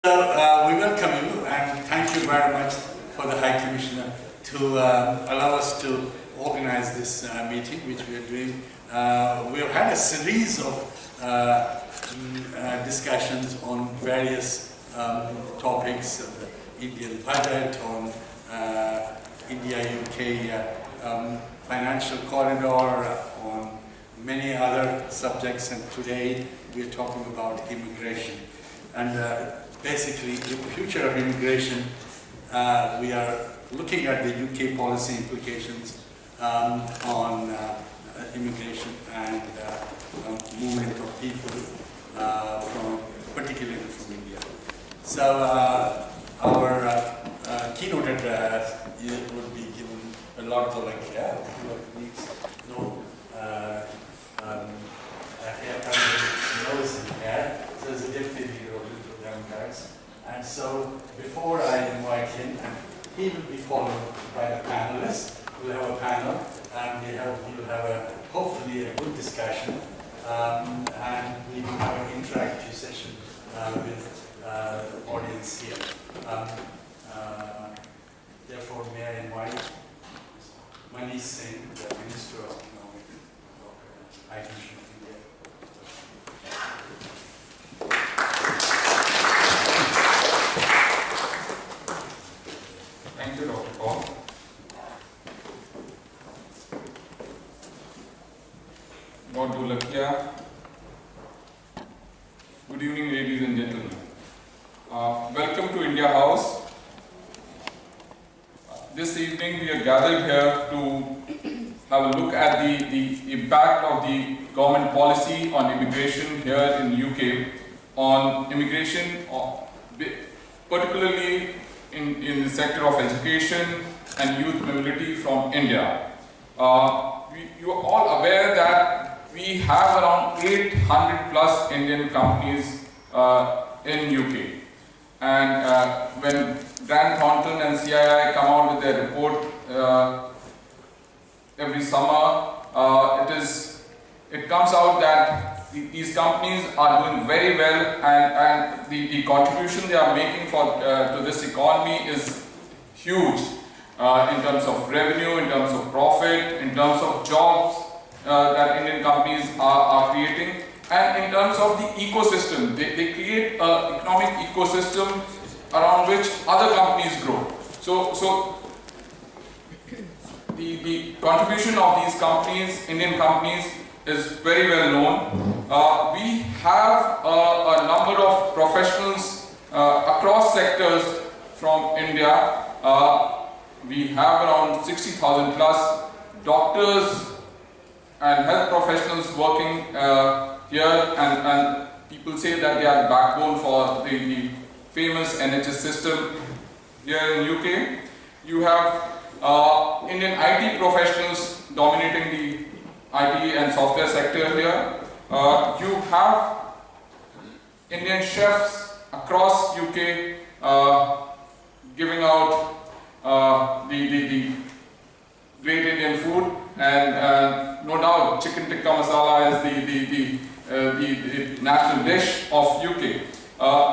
We welcome you and thank you very much for the High Commissioner to allow us to organize this meeting which we are doing. We have had a series of discussions on various topics, the Indian budget, on India-UK financial corridor, on many other subjects, and today we are talking about immigration. And basically, the future of immigration, we are looking at the UK policy implications on immigration and movement of people, particularly from India. So our keynote address would be given a lot of Dholakia, who needs no nose in hair. So there's a deputy leader of the Democrats. And so before I invite him, he will be followed by the panelists. We'll have a panel and we'll have hopefully a good discussion, and we will have an interactive session with the audience here. Therefore, may I invite Manish Singh, the Minister of Economic ICICI of India. Thank you, Dr. Kaul. Lord Dholakia. Good evening, ladies and gentlemen. Welcome to India House. This evening we are gathered here to have a look at the impact of the government policy on immigration here in UK, on immigration, particularly in the sector of education and youth mobility from India. You are all aware that we have around 800 plus Indian companies in UK. And when Grant Thornton and CII come out with their report every summer, it comes out that these companies are doing very well, and the contribution they are making to this economy is huge in terms of revenue, in terms of profit, in terms of jobs that Indian companies are creating, and in terms of the ecosystem. They create an economic ecosystem around which other companies grow. So the contribution of these companies, Indian companies, is very well known. We have a number of professionals across sectors from India. We have around 60,000 plus doctors and health professionals working here, and people say that they are the backbone for the famous NHS system here in UK. You have Indian IT professionals dominating the IT and software sector here. You have Indian chefs across UK giving out the great Indian food, and no doubt chicken tikka masala is the national dish of UK.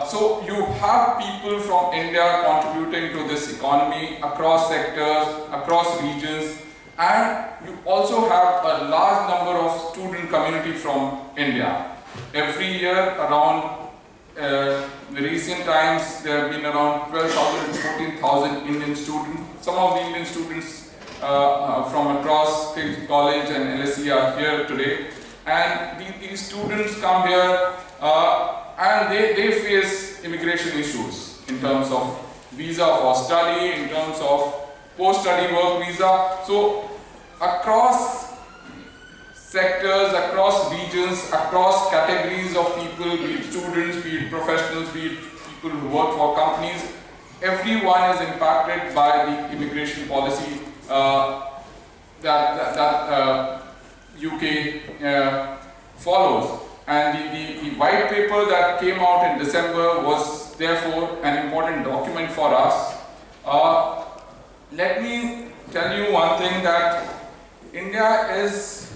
So you have people from India contributing to this economy across sectors, across regions, and you also have a large number of student community from India. Every year, around the recent times, there have been around 12,000 to 14,000 Indian students. Some of the Indian students from across King's College and LSE are here today. And these students come here and they face immigration issues in terms of visa for study, in terms of post-study work visa. So across sectors, across regions, across categories of people, be it students, be it professionals, be it people who work for companies, everyone is impacted by the immigration policy that UK follows. And the white paper that came out in December was therefore an important document for us. Let me tell you one thing, that India is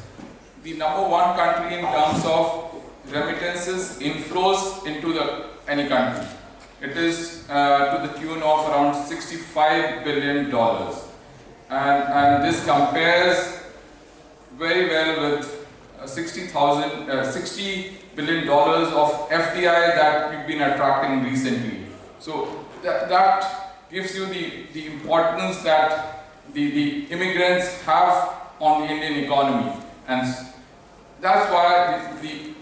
the #1 country in terms of remittances inflows into any country. It is to the tune of around $65 billion. And this compares very well with $60 billion of FDI that we've been attracting recently. So that gives you the importance that the immigrants have on the Indian economy. And that's why the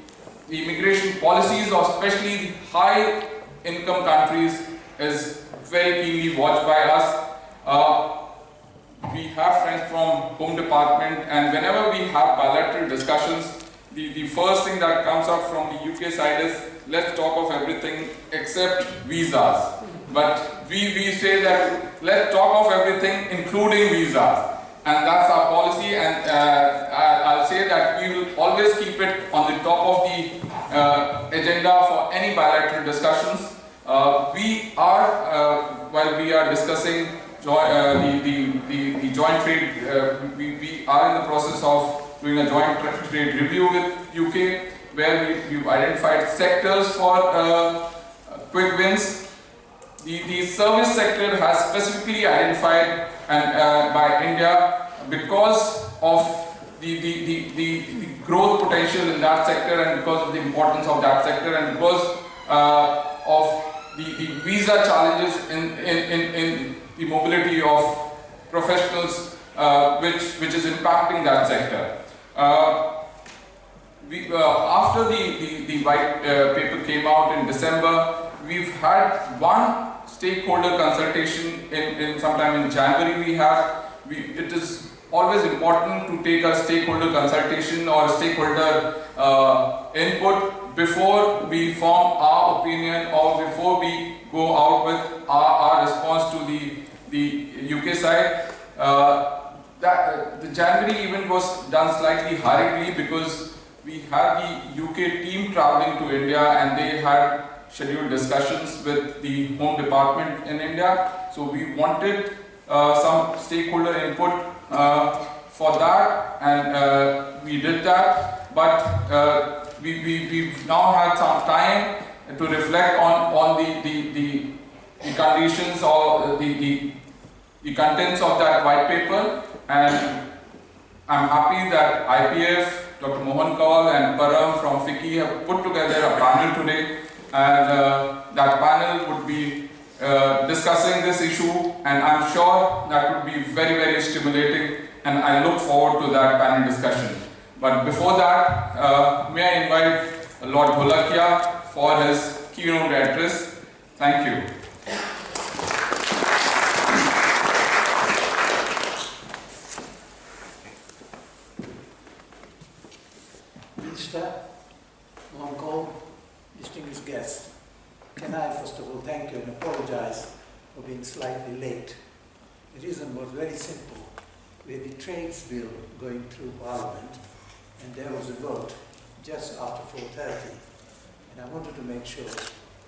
immigration policies of especially the high income countries is very keenly watched by us. We have friends from Home Department, and whenever we have bilateral discussions, the first thing that comes up from the UK side is, let's talk of everything except visas. But we say that let's talk of everything including visas. And that's our policy, and I'll say that we will always keep it on the top of the agenda for any bilateral discussions. We are, while we are discussing the joint trade, we are in the process of doing a joint trade review with UK, where we've identified sectors for quick wins. The service sector has specifically identified by India because of the growth potential in that sector, and because of the importance of that sector, and because of the visa challenges in the mobility of professionals, which is impacting that sector. After the white paper came out in December, we've had one stakeholder consultation in sometime in January. It is always important to take a stakeholder consultation or stakeholder input before we form our opinion, or before we go out with our response to the UK side. The January event was done slightly hurriedly because we had the UK team traveling to India, and they had scheduled discussions with the Home Department in India. So we wanted some stakeholder input for that, and we did that. But we've now had some time to reflect on the conditions or the contents of that white paper, and I'm happy that IPF, Dr. Mohan, Kaul and Punam from FICCI have put together a panel today, and that panel would be discussing this issue, and I'm sure that would be very, very stimulating, and I look forward to that panel discussion. But before that, may I invite Lord Dholakia for his keynote address. Thank you. Minister, Mohan, Kaul, distinguished guests, can I first of all thank you and apologize for being slightly late. The reason was very simple. We had the trades bill going through Parliament, and there was a vote just after 4:30, and I wanted to make sure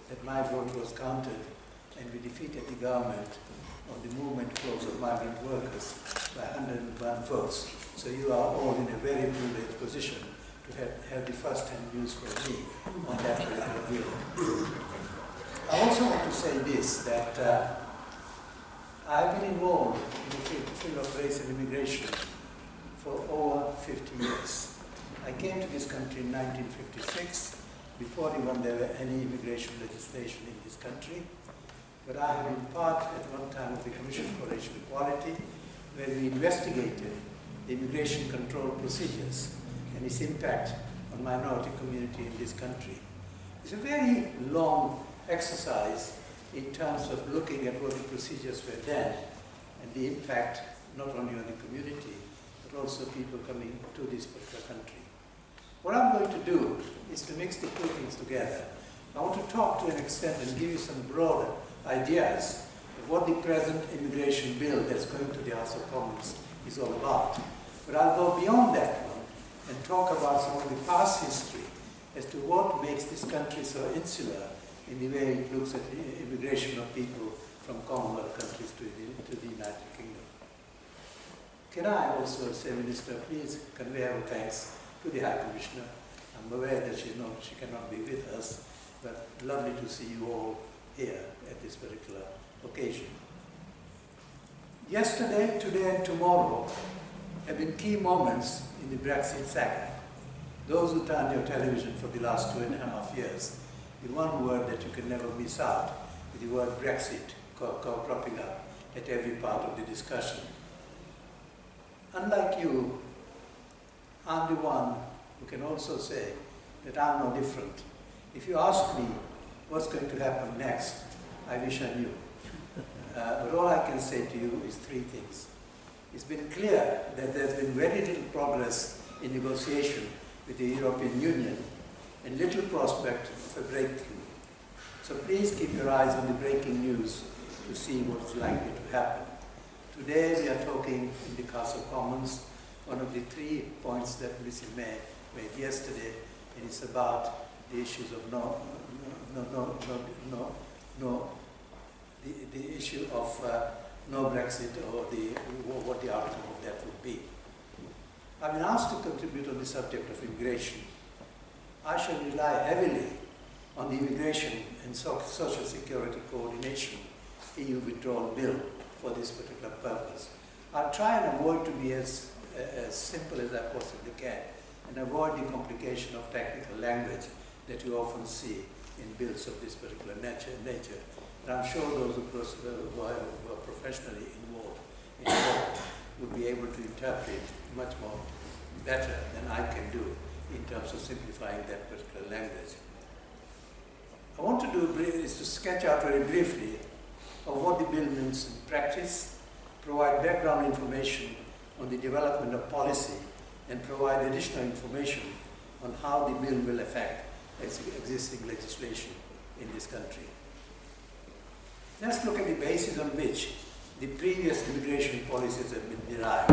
that my vote was counted, and we defeated the government on the movement clause of migrant workers by 101 votes. So you are all in a very privileged position to have the first-hand news from me on that particular bill. I also want to say this, that I've been involved in the field of race and immigration for over 50 years. I came to this country in 1956, before even there were any immigration legislation in this country. But I have been part at one time of the Commission for Racial Equality, where we investigated the immigration control procedures and its impact on minority community in this country. It's a very long exercise in terms of looking at what the procedures were then and the impact not only on the community, but also people coming to this particular country. What I'm going to do is to mix the two things together. I want to talk to an extent and give you some broad ideas of what the present immigration bill that's going to the House of Commons is all about. But I'll go beyond that one and talk about some of the past history as to what makes this country so insular in the way it looks at the immigration of people from Commonwealth countries to the United Kingdom. Can I also say, Minister, please convey our thanks to the High Commissioner. I'm aware that she cannot be with us, but lovely to see you all here at this particular occasion. Yesterday, today and tomorrow have been key moments in the Brexit saga. Those who turned your television for the last 2.5 years, the one word that you can never miss out is the word Brexit cropping up at every part of the discussion. Unlike you, I'm the one who can also say that I'm no different. If you ask me what's going to happen next, I wish I knew. But all I can say to you is three things. It's been clear that there's been very little progress in negotiation with the European Union and little prospect of a breakthrough. So please keep your eyes on the breaking news to see what's likely to happen. Today we are talking in the House of Commons, one of the 3 points that Mr. May made yesterday, and it's about the issues of the issue of no Brexit or what the outcome of that would be. I've been asked to contribute on the subject of immigration. I shall rely heavily on the Immigration and Social Security Coordination EU withdrawal bill for this particular purpose. I'll try and avoid to be as simple as I possibly can and avoid the complication of technical language that you often see in bills of this particular nature. And I'm sure those who are professionally involved would be able to interpret much more better than I can do in terms of simplifying that particular language. I want to do is to sketch out very briefly of what the bill means in practice, provide background information on the development of policy, and provide additional information on how the bill will affect existing legislation in this country. Let's look at the basis on which the previous immigration policies have been derived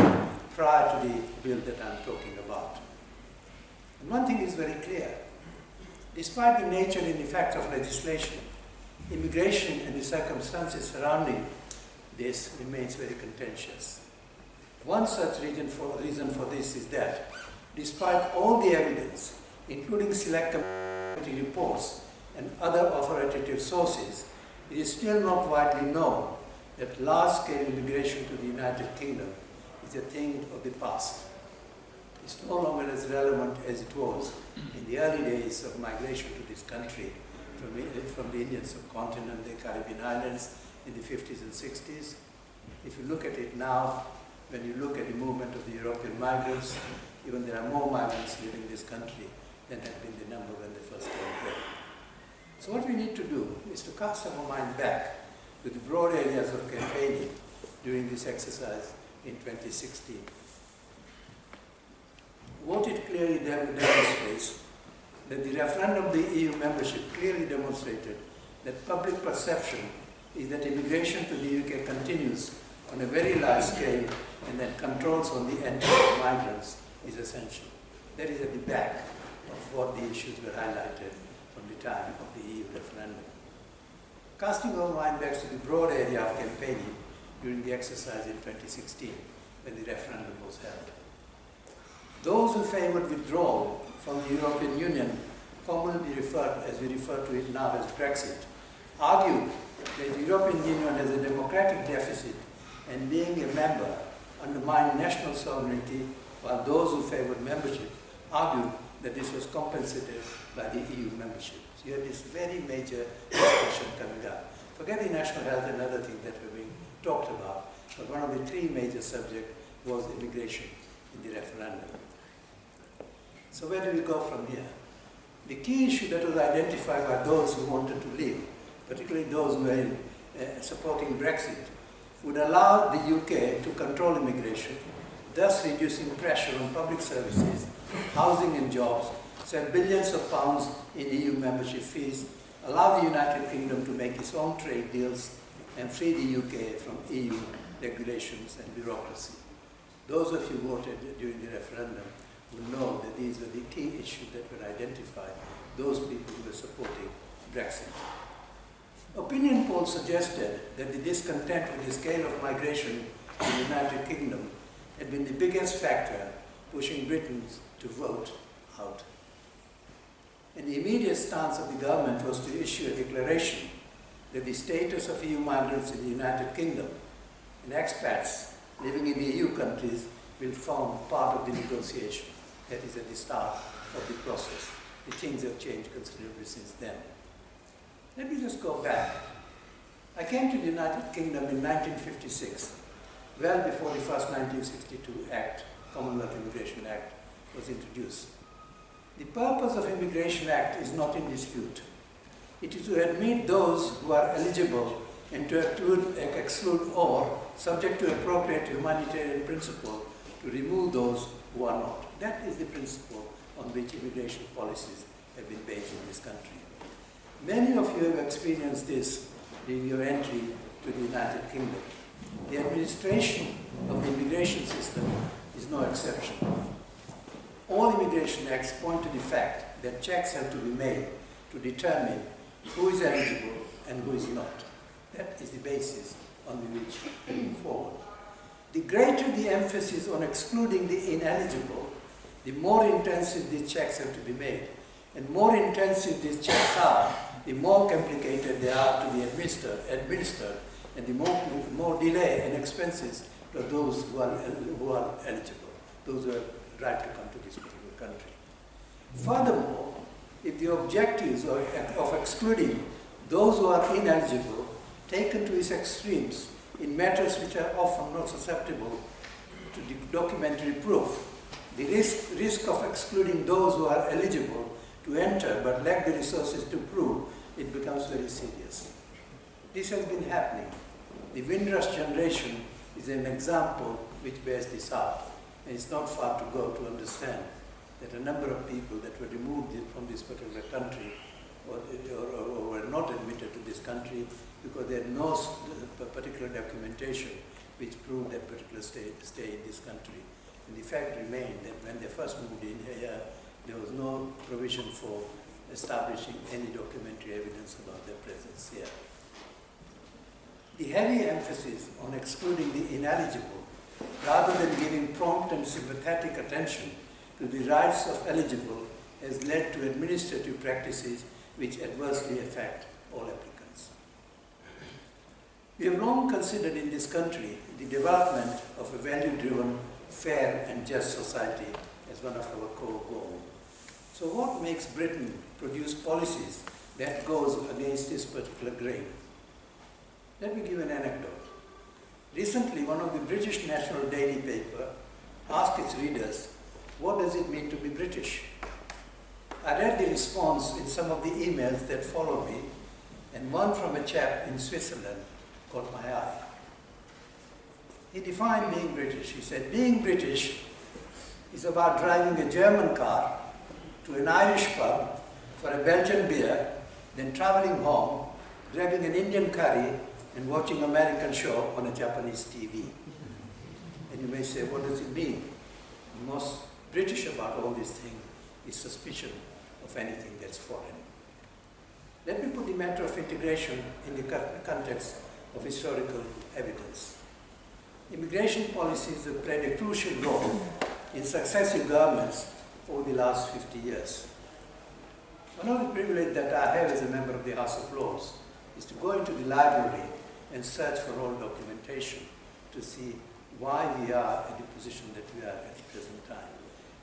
prior to the bill that I'm talking about. And one thing is very clear. Despite the nature and effect of legislation, immigration and the circumstances surrounding this remains very contentious. One such reason for this is that, despite all the evidence, including select committee reports and other authoritative sources, it is still not widely known that large-scale immigration to the United Kingdom is a thing of the past. It's no longer as relevant as it was in the early days of migration to this country from the Indian subcontinent, the Caribbean islands in the 50s and 60s. If you look at it now, when you look at the movement of the European migrants, even there are more migrants living in this country than had been the number when they first came here. So what we need to do is to cast our mind back to the broad areas of campaigning during this exercise in 2016. What it clearly demonstrates that the referendum of the EU membership clearly demonstrated that public perception is that immigration to the UK continues on a very large scale and that controls on the entry of migrants is essential. That is at the back of what the issues were highlighted from the time of the EU referendum. Casting our mind back to the broad area of campaigning during the exercise in 2016 when the referendum was held. Those who favoured withdrawal from the European Union, commonly referred, as we refer to it now as Brexit, argued that the European Union has a democratic deficit and being a member undermined national sovereignty, while those who favoured membership argued that this was compensated by the EU membership. So you have this very major discussion coming up. Forget the national health and other things that were being talked about, but one of the 3 major subjects was immigration in the referendum. So where do we go from here? The key issue that was identified by those who wanted to leave, particularly those who were supporting Brexit, would allow the UK to control immigration, thus reducing pressure on public services, housing and jobs, save billions of pounds in EU membership fees, allow the United Kingdom to make its own trade deals, and free the UK from EU regulations and bureaucracy. Those of you who voted during the referendum will know that these were the key issues that were identified, those people who were supporting Brexit. Opinion polls suggested that the discontent with the scale of migration in the United Kingdom had been the biggest factor pushing Britons to vote out. And the immediate stance of the government was to issue a declaration that the status of EU migrants in the United Kingdom and expats living in the EU countries will form part of the negotiation. That is at the start of the process. The things have changed considerably since then. Let me just go back. I came to the United Kingdom in 1956, well before the first 1962 Act, Commonwealth Immigration Act, was introduced. The purpose of Immigration Act is not in dispute. It is to admit those who are eligible and to exclude or, subject to appropriate humanitarian principle, to remove those who are not. That is the principle on which immigration policies have been based in this country. Many of you have experienced this during your entry to the United Kingdom. The administration of the immigration system is no exception. All immigration acts point to the fact that checks have to be made to determine who is eligible and who is not. That is the basis on which we move forward. The greater the emphasis on excluding the ineligible, the more intensive these checks have to be made. And more intensive these checks are, the more complicated they are to be administered and the more delay and expenses to those who are eligible, those who have right to come to this particular country. Furthermore, if the objectives of excluding those who are ineligible taken to its extremes in matters which are often not susceptible to documentary proof, the risk of excluding those who are eligible to enter but lack the resources to prove, it becomes very serious. This has been happening. The Windrush generation is an example which bears this out. And it's not far to go to understand that a number of people that were removed from this particular country or were not admitted to this country because they had no particular documentation which proved that particular stay in this country. And the fact remained that when they first moved in here, there was no provision for establishing any documentary evidence about their presence here. The heavy emphasis on excluding the ineligible, rather than giving prompt and sympathetic attention to the rights of eligible, has led to administrative practices which adversely affect all applicants. We have long considered in this country the development of a value-driven, fair and just society as one of our core goals. So what makes Britain produce policies that goes against this particular grain? Let me give an anecdote. Recently, one of the British national daily paper asked its readers, what does it mean to be British? I read the response in some of the emails that followed me, and one from a chap in Switzerland caught my eye. He defined being British. He said, being British is about driving a German car to an Irish pub for a Belgian beer, then traveling home, grabbing an Indian curry, and watching American show on a Japanese TV. And you may say, what does it mean? The most British about all these things is suspicion of anything that's foreign. Let me put the matter of integration in the context of historical evidence. Immigration policies have played a crucial role in successive governments over the last 50 years. One of the privileges that I have as a member of the House of Lords is to go into the library and search for all documentation to see why we are at the position that we are at the present time,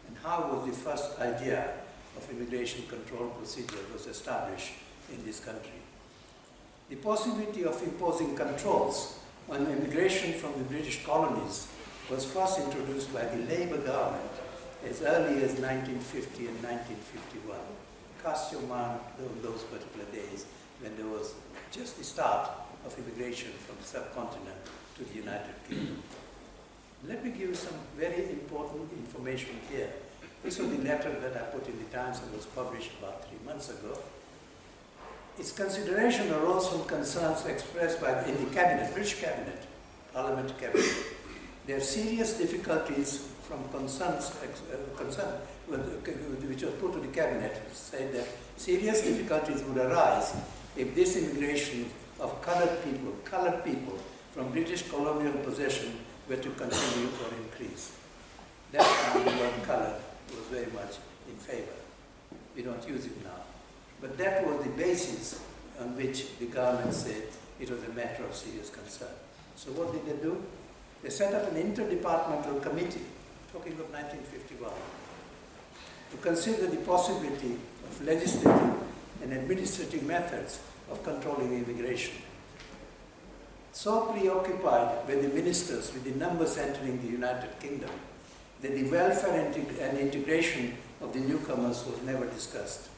and how was the first idea of immigration control procedure was established in this country. The possibility of imposing controls on immigration from the British colonies was first introduced by the Labour government as early as 1950 and 1951. Cast your mind on those particular days when there was just the start of immigration from the subcontinent to the United Kingdom. Let me give you some very important information here. This was the letter that I put in the Times and was published about 3 months ago. Its consideration arose from concerns expressed in the cabinet, British cabinet, Parliament cabinet. There are serious difficulties from concerns which was put to the cabinet, said that serious difficulties would arise if this immigration of colored people from British colonial possession were to continue or increase. That time the word colored was very much in favor. We don't use it now. But that was the basis on which the government said it was a matter of serious concern. So what did they do? They set up an interdepartmental committee, talking of 1951, to consider the possibility of legislative and administrative methods of controlling immigration. So preoccupied were the ministers with the numbers entering the United Kingdom that the welfare and integration of the newcomers was never discussed.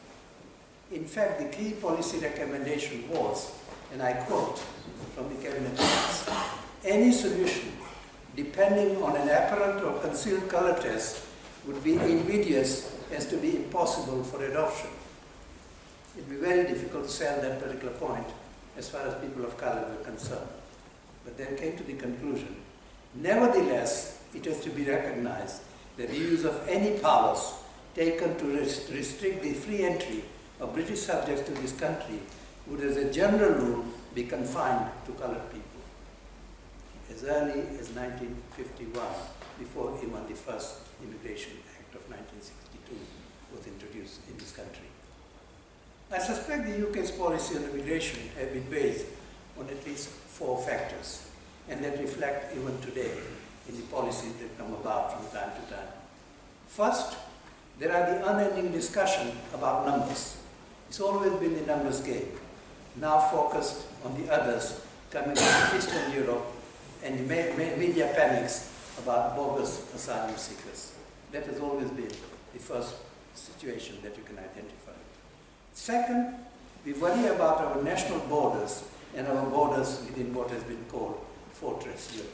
In fact, the key policy recommendation was, and I quote from the Cabinet minutes, any solution depending on an apparent or concealed colour test would be invidious as to be impossible for adoption. It would be very difficult to sell that particular point as far as people of colour were concerned. But they came to the conclusion, nevertheless, it has to be recognized that the use of any powers taken to restrict the free entry of British subjects to this country would, as a general rule, be confined to coloured people. As early as 1951, before even the first Immigration Act of 1962 was introduced in this country. I suspect the UK's policy on immigration have been based on at least 4 factors, and that reflect even today in the policies that come about from time to time. First, there are the unending discussion about numbers. It's always been the numbers game, now focused on the others coming from Eastern Europe and the media panics about bogus asylum seekers. That has always been the first situation that you can identify. Second, we worry about our national borders and our borders within what has been called Fortress Europe.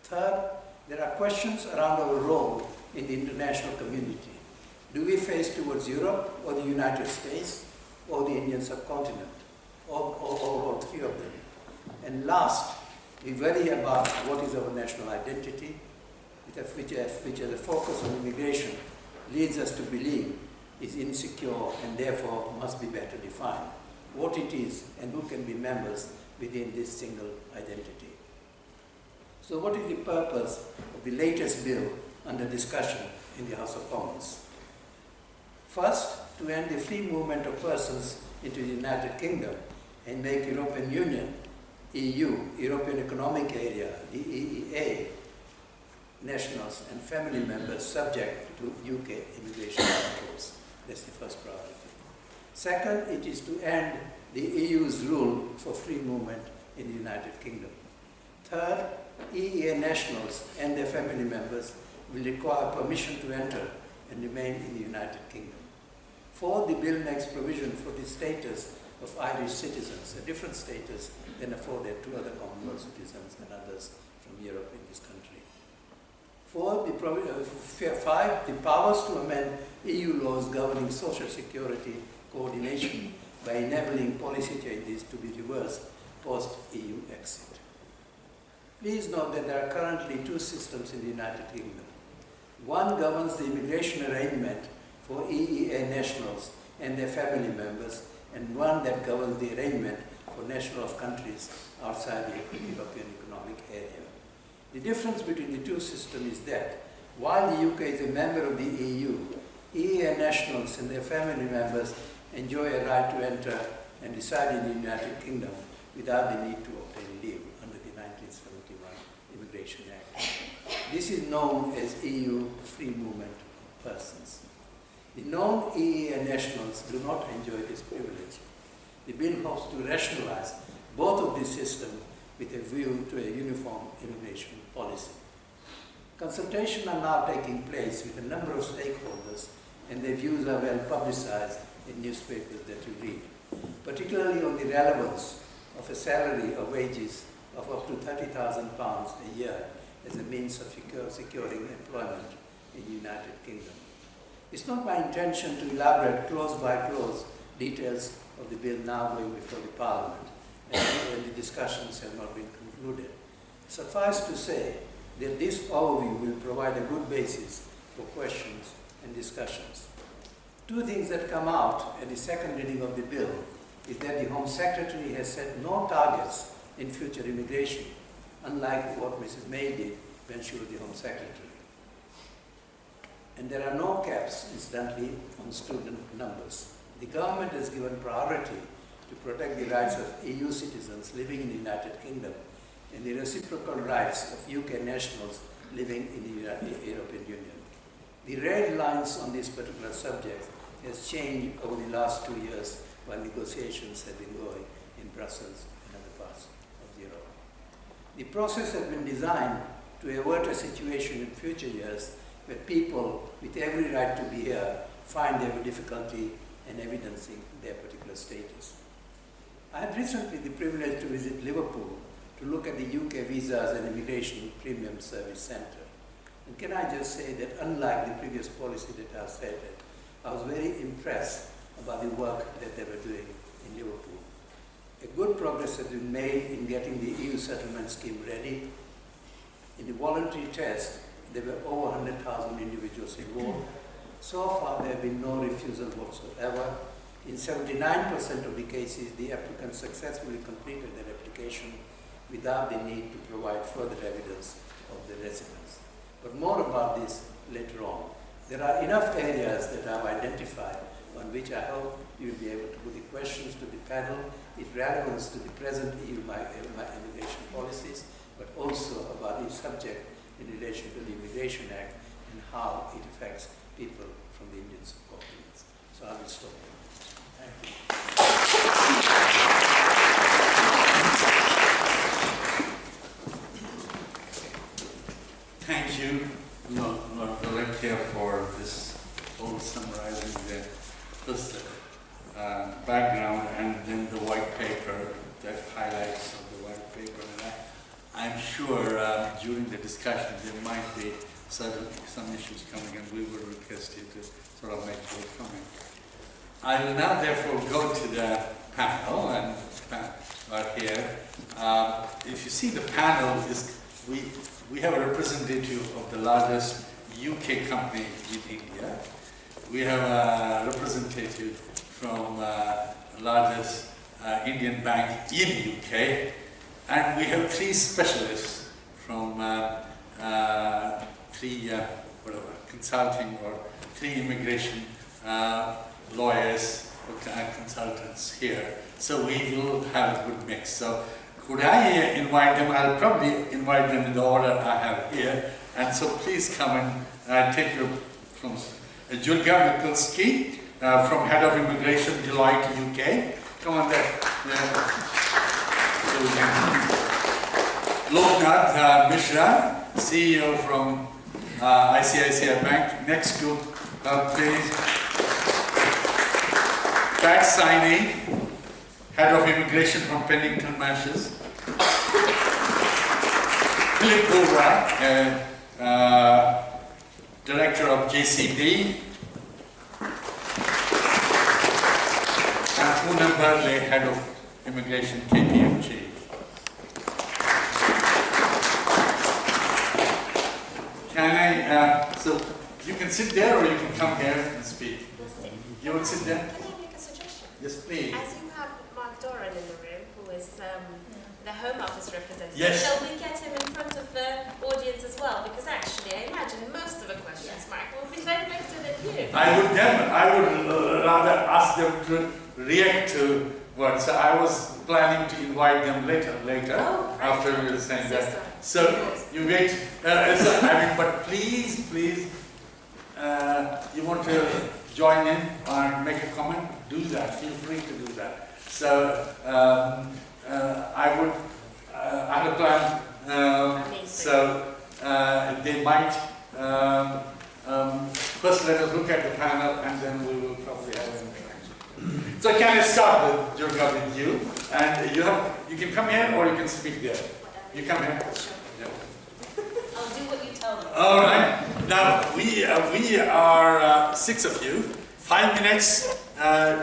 Third, there are questions around our role in the international community. Do we face towards Europe or the United States or the Indian subcontinent, or all 3 of them? And last, we worry about what is our national identity, which as a focus on immigration leads us to believe is insecure and therefore must be better defined, what it is and who can be members within this single identity. So what is the purpose of the latest bill under discussion in the House of Commons? First, to end the free movement of persons into the United Kingdom and make European Union, EU, European Economic Area, the EEA, nationals and family members subject to UK immigration controls. That's the first priority. Second, it is to end the EU's rule for free movement in the United Kingdom. Third, EEA nationals and their family members will require permission to enter and remain in the United Kingdom. Fourth, the bill makes provision for the status of Irish citizens, a different status than afforded to other Commonwealth citizens and others from Europe in this country. Five, the powers to amend EU laws governing social security coordination by enabling policy changes to be reversed post-EU exit. Please note that there are currently 2 systems in the United Kingdom. One governs the immigration arrangement for EEA nationals and their family members, and one that governs the arrangement for nationals of countries outside the European Economic Area. The difference between the 2 systems is that while the UK is a member of the EU, EEA nationals and their family members enjoy a right to enter and reside in the United Kingdom without the need to obtain leave under the 1971 Immigration Act. This is known as EU free movement of persons. The non-EEA nationals do not enjoy this privilege. The bill hopes to rationalize both of these systems with a view to a uniform immigration policy. Consultations are now taking place with a number of stakeholders, and their views are well publicized in newspapers that you read, particularly on the relevance of a salary or wages of up to £30,000 a year as a means of securing employment in the United Kingdom. It's not my intention to elaborate clause by clause details of the bill now going before the Parliament, and the discussions have not been concluded. Suffice to say that this overview will provide a good basis for questions and discussions. 2 things that come out at the second reading of the bill is that the Home Secretary has set no targets in future immigration, unlike what Mrs. May did when she was the Home Secretary. And there are no caps, incidentally, on student numbers. The government has given priority to protect the rights of EU citizens living in the United Kingdom and the reciprocal rights of UK nationals living in the European Union. The red lines on this particular subject has changed over the last 2 years while negotiations have been going in Brussels and other parts of Europe. The process has been designed to avert a situation in future years where people with every right to be here find they have difficulty in evidencing their particular status. I had recently the privilege to visit Liverpool to look at the UK Visas and Immigration Premium Service Centre. And can I just say that unlike the previous policy that I've stated, I was very impressed about the work that they were doing in Liverpool. A good progress has been made in getting the EU settlement scheme ready. In the voluntary test, there were over 100,000 individuals enrolled. So far, there have been no refusal whatsoever. In 79% of the cases, the applicants successfully completed their application without the need to provide further evidence of their residence. But more about this later on. There are enough areas that I've identified on which I hope you will be able to put the questions to the panel, its relevance to the present EU immigration policies, but also about the subject in relation to the Immigration Act and how it affects people from the Indian subcontinent. So I will stop there. Thank you. Thank you, Dholakia, for this whole summarizing the first background and then the white paper, that highlights of the white paper. And I'm sure during the discussion there might be some issues coming, and we will request you to sort of make your comment. I will now therefore go to the panel, and are here. If you see the panel, we have a representative of the largest UK company in India. We have a representative from largest Indian bank in UK, and we have 3 specialists from 3 consulting or 3 immigration lawyers and consultants here. So we will have a good mix. So could I invite them? I'll probably invite them in the order I have here. And so please come and take your from Julga Mikulski, from Head of Immigration, Deloitte UK. Come on there. Loknath Mishra, CEO from ICICI Bank. Next to please. Saini, Head of Immigration from Penningtons, Manches. Bouverat, Director of JCB. And Punam Birly, Head of Immigration, KPMG. Can I, so you can sit there or you can come here and speak. You will sit there? Can I make a suggestion? Yes, please. As you have Mark Doran in the room, who is the Home Office representative, Yes. shall we get him in front of the audience as well? Because actually, I imagine most of the questions, Mark, will be directed at you. I would rather ask them to react to what. So I was planning to invite them later Oh, right. after we were saying So that. sorry. So you wait. But please, you want to join in or make a comment? Do that. Feel free to do that. So I had a plan. Amazing. So they might. First, let us look at the panel, and then we will probably have an interaction. So can I start with Durga with you? And you can come here or you can speak there. You come here. Yeah. I'll do what you tell me. All right. Now we are 6 of you. 5 minutes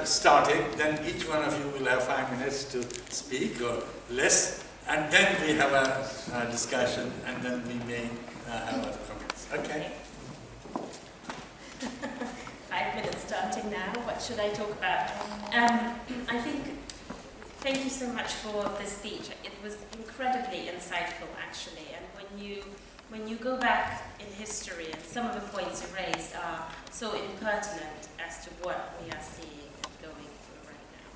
starting. Then each one of you will have 5 minutes to speak or less, and then we have a discussion, and then we may have other comments. Okay. 5 minutes starting now. What should I talk about? I think, thank you so much for this speech. It was incredibly insightful, actually. And when you go back in history, and some of the points you raised are so impertinent as to what we are seeing going through right now.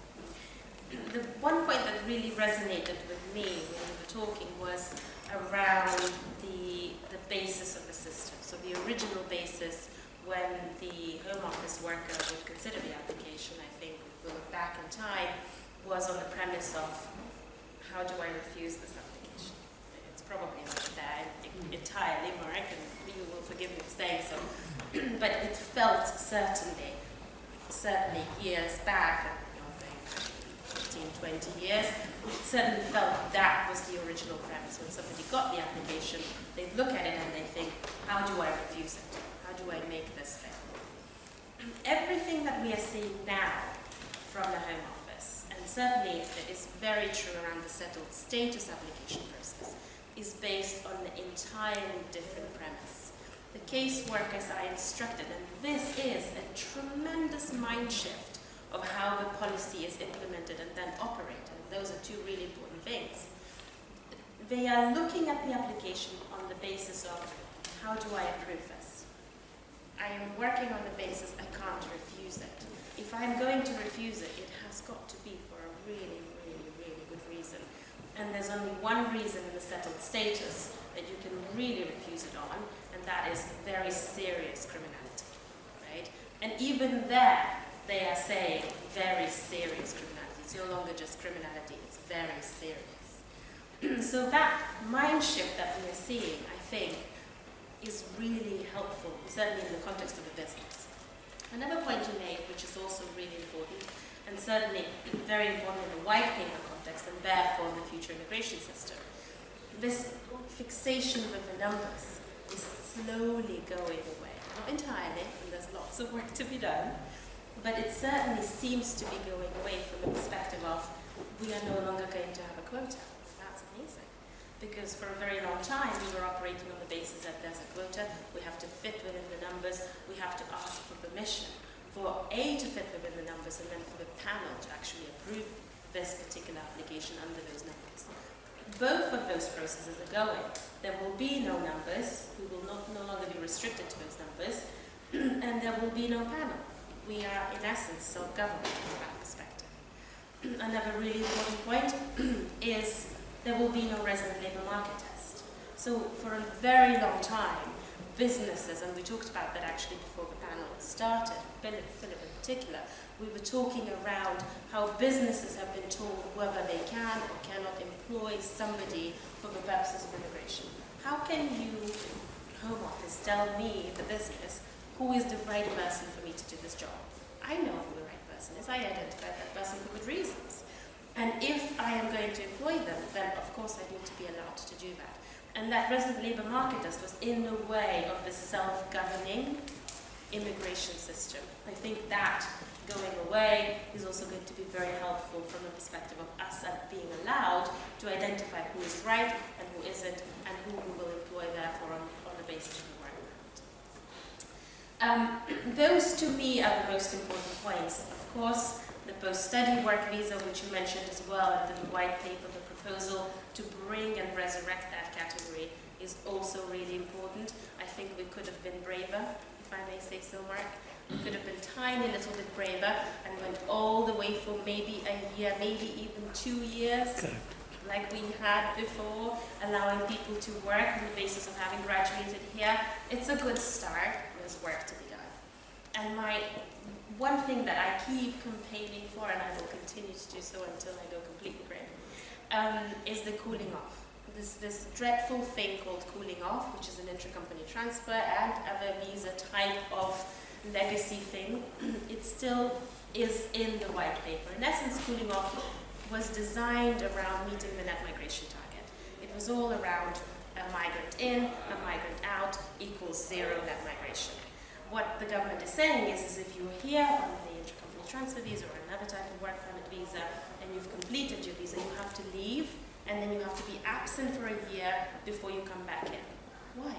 the one point that really resonated with me when we were talking was around the basis of the system. So the original basis when the Home Office worker would consider the application, I think, if we look back in time, was on the premise of, how do I refuse this application? It's probably not there entirely, Mark, and you will forgive me for saying so, but it felt certainly years back, 15, 20 years, it certainly felt that was the original premise. When somebody got the application, they look at it and they think, how do I refuse it? How do I make this fail? Everything that we are seeing now from the Home Office, and certainly it is very true around the settled status application process, is based on an entirely different premise. The caseworkers are instructed, and this is a tremendous mind shift of how the policy is implemented and then operated. And those are two really important things. They are looking at the application on the basis of, how do I approve this? I am working on the basis I can't refuse it. If I'm going to refuse it, it has got to be for a really, really, really good reason. And there's only one reason in the settled status that you can really refuse it on, and that is very serious criminality, right? And even there, they are saying very serious criminality. It's no longer just criminality, it's very serious. So that mind shift that we are seeing, I think, is really helpful, certainly in the context of the business. Another point you made, which is also really important, and certainly very important in the white paper context, and therefore in the future immigration system, this fixation with the numbers is slowly going away. Not entirely, and there's lots of work to be done, but it certainly seems to be going away from the perspective of, we are no longer going to have a quota. That's amazing. Because for a very long time, we were operating on the basis that there's a quota, we have to fit within the numbers, we have to ask for permission for A, to fit within the numbers, and then for the panel to actually approve this particular application under those numbers. Both of those processes are going. There will be no numbers, we will no longer be restricted to those numbers, and there will be no panel. We are, in essence, self-governed from that perspective. Another really important point is there will be no resident labour market test. So for a very long time, businesses, and we talked about that actually before the panel started, Philip in particular, we were talking around how businesses have been told whether they can or cannot employ somebody for the purposes of immigration. How can you, Home Office, tell me, the business, who is the right person for me to do this job? I know who the right person is. I identified that person for good reasons. And if I am going to employ them, then of course I need to be allowed to do that. And that resident labour market test was in the way of the self-governing immigration system. I think that going away is also going to be very helpful from the perspective of us being allowed to identify who is right and who isn't, and who we will employ therefore on the basis of the work permit. Those to me are the most important points. Of course, the post-study work visa, which you mentioned as well, and the white paper, the proposal to bring and resurrect that category is also really important. I think we could have been braver, if I may say so, Mark. We could have been a tiny little bit braver and went all the way for maybe a year, maybe even 2 years, like we had before, allowing people to work on the basis of having graduated here. It's a good start. There's work to be done. And one thing that I keep campaigning for, and I will continue to do so until I go completely grey, is the cooling off. This dreadful thing called cooling off, which is an intracompany transfer and other visa type of legacy thing, it still is in the white paper. In essence, cooling off was designed around meeting the net migration target. It was all around a migrant in, a migrant out equals 0 net migration. What the government is saying is if you're here on the intercompany transfer visa or another type of work permit visa and you've completed your visa, you have to leave and then you have to be absent for a year before you come back in. Why?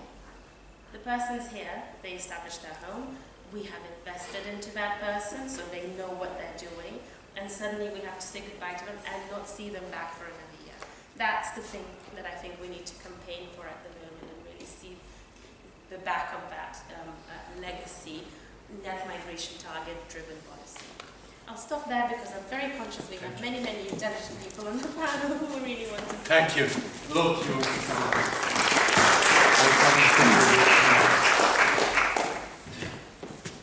The person's here, they established their home, we have invested into that person so they know what they're doing, and suddenly we have to say goodbye to them and not see them back for another year. That's the thing that I think we need to campaign for at the moment and really see the back of that legacy net migration target driven policy. I'll stop there because I'm very conscious we have many, many intelligent people on the panel who really want to. Thank you. Look, you.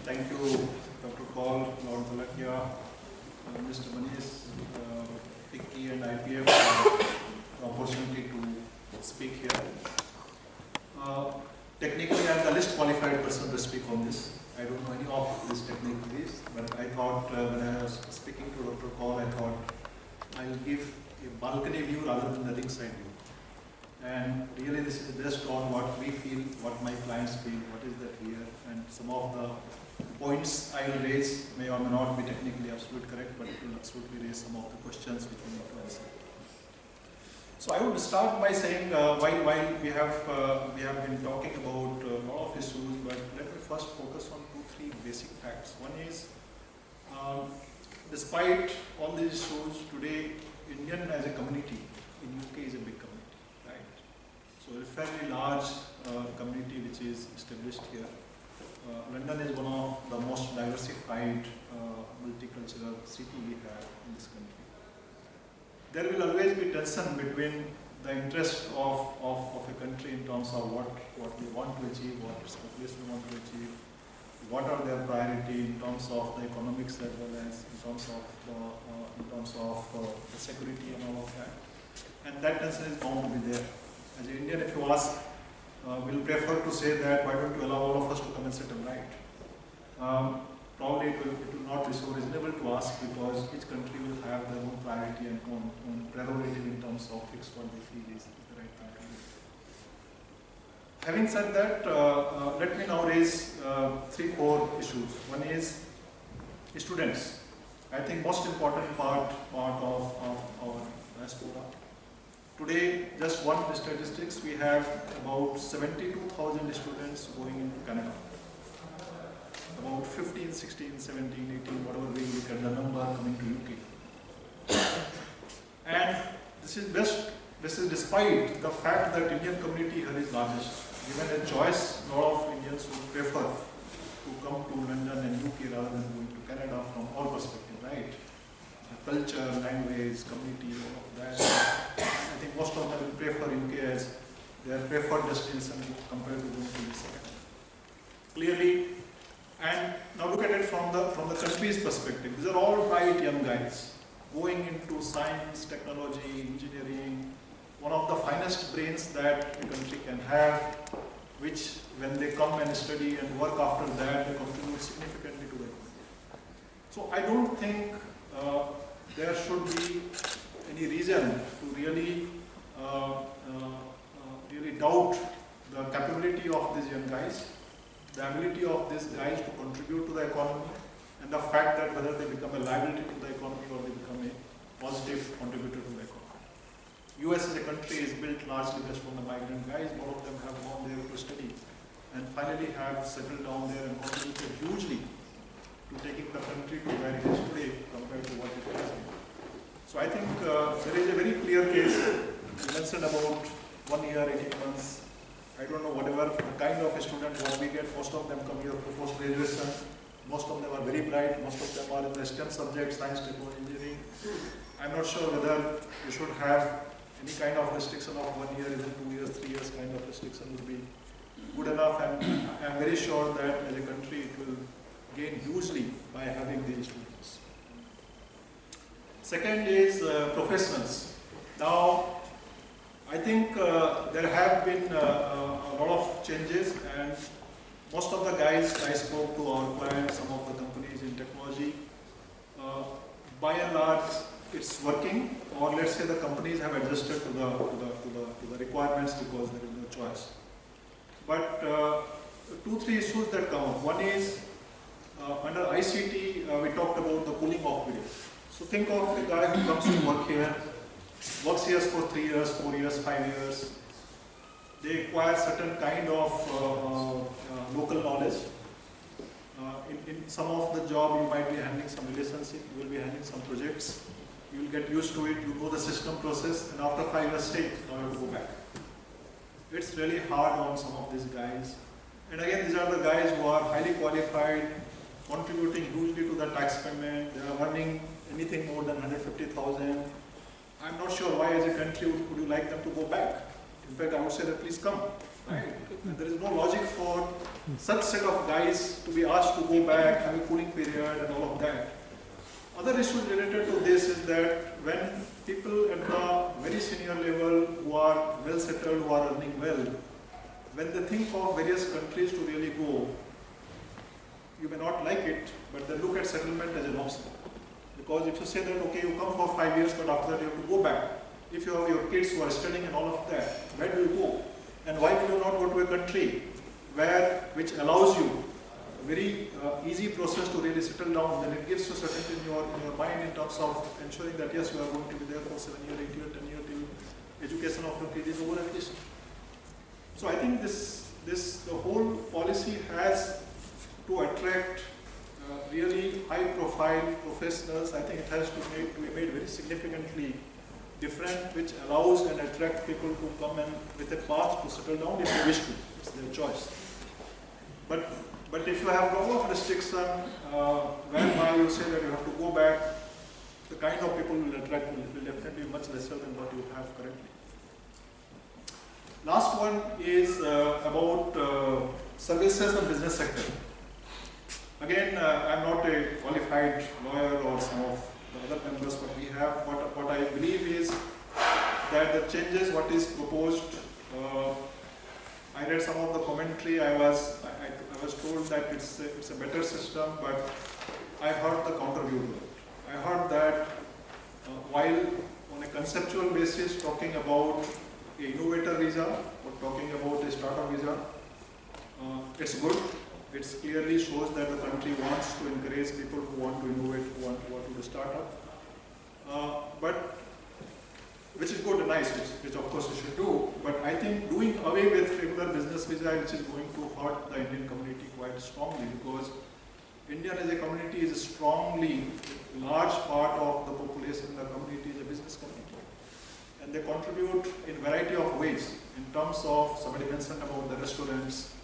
Thank you, Dr. Kaul, Lord Dholakia, Mr. Manish, FICCI and IPF for the opportunity to speak here. Technically, I am the least qualified person to speak on this. I don't know any of these technicalities, but I thought when I was speaking to Dr. Kaul, I thought I'll give a balcony view rather than the ringside view. And really this is based on what we feel, what my clients feel, what is that here, and some of the points I will raise may or may not be technically absolutely correct, but it will absolutely raise some of the questions which we need to answer. So I would start by saying, while we have been talking about a lot of issues, but let me first focus on 2-3 basic facts. One is, despite all these issues, today Indian as a community in UK is a big community, right? So a fairly large community which is established here. London is one of the most diversified multicultural city we have in this country. There will always be tension between the interest of a country in terms of what we want to achieve, what population we want to achieve, what are their priority in terms of the economics as well as in terms of the security and all of that. And that tension is bound to be there. As an Indian, if you ask, we'll prefer to say that why don't you allow all of us to come and settle right? Probably it will not be so reasonable to ask because each country will have their own priority and own prerogative in terms of fix what they feel is the right thing to do. Having said that, let me now raise 3-4 issues. One is students. I think most important part of our diaspora. Today, just one statistics, we have about 72,000 students going into Canada. About 15, 16, 17, 18, whatever way you look at the number coming to UK. And this is despite the fact that Indian community here is largest. Given a choice, a lot of Indians would prefer to come to London and UK rather than going to Canada from all perspectives, right? Culture, language, community, all of that. I think most of them will prefer UK as their preferred destination compared to going to this second. Clearly, and now look at it from the country's perspective. These are all bright young guys going into science, technology, engineering, one of the finest brains that a country can have, which when they come and study and work after that, they contribute significantly to the economy. So I don't think there should be any reason to really doubt the capability of these young guys, the ability of these guys to contribute to the economy, and the fact that whether they become a liability to the economy or they become a positive contributor to the economy. US as a country is built largely based on the migrant guys. More of them have gone there to study and finally have settled down there and contributed hugely to taking the country to where it is today compared to what it has been. So I think there is a very clear case. You mentioned about 1 year, 18 months. I don't know, whatever the kind of a student what we get, most of them come here for post-graduation. Most of them are very bright. Most of them are in the STEM subjects, science, technology, engineering. I'm not sure whether you should have any kind of restriction of 1 year, even 2 years, 3 years kind of restriction would be good enough. And I'm very sure that as a country it will gain hugely by having these students. Second is professionals. Now, I think there have been a lot of changes, and most of the guys I spoke to, our clients, some of the companies in technology, by and large, it's working, or let's say the companies have adjusted to the requirements because there is no choice. But 2-3 issues that come up. One is under ICT, we talked about the cooling off period. So think of a guy who comes to work here, works here for 3 years, 4 years, 5 years. They acquire certain kind of local knowledge. In some of the job, you might be handling some relationship, you will be handling some projects. You will get used to it, you know the system process, and after 5 years stay, now you have to go back. It's really hard on some of these guys. And again, these are the guys who are highly qualified, contributing hugely to the tax payment. They are earning anything more than 150,000, I'm not sure why as a country would you like them to go back. In fact, I would say that please come. Right? There is no logic for such set of guys to be asked to go back, have a cooling period and all of that. Other issues related to this is that when people at the very senior level who are well settled, who are earning well, when they think of various countries to really go, you may not like it, but they look at settlement as an option. Because if you say that, okay, you come for 5 years, but after that you have to go back. If you have your kids who are studying and all of that, where do you go? And why will you not go to a country which allows you a very easy process to really settle down, then it gives you certainty in your mind in terms of ensuring that yes, you are going to be there for 7 years, 8 years, 10 years till education of your kid is over at least. So I think the whole policy has to attract really high profile professionals. I think it has to be made very significantly different, which allows and attract people to come in with a path to settle down if they wish to. It's their choice. But if you have a lot of restriction, whereby you say that you have to go back, the kind of people will attract will definitely be much lesser than what you have currently. Last one is about services and business sector. Again, I'm not a qualified lawyer or some of the other members what we have. What I believe is that the changes what is proposed, I read some of the commentary. I was told that it's a better system, but I heard the counter view to it. I heard that while on a conceptual basis talking about an innovator visa or talking about a startup visa, it's good. It clearly shows that the country wants to encourage people who want to innovate, who want to do startup. But which is good and nice, which of course we should do. But I think doing away with regular business visa, which is going to hurt the Indian community quite strongly, because India as a community is a strongly large part of the population in the community is a business community. And they contribute in a variety of ways in terms of, somebody mentioned about the restaurants,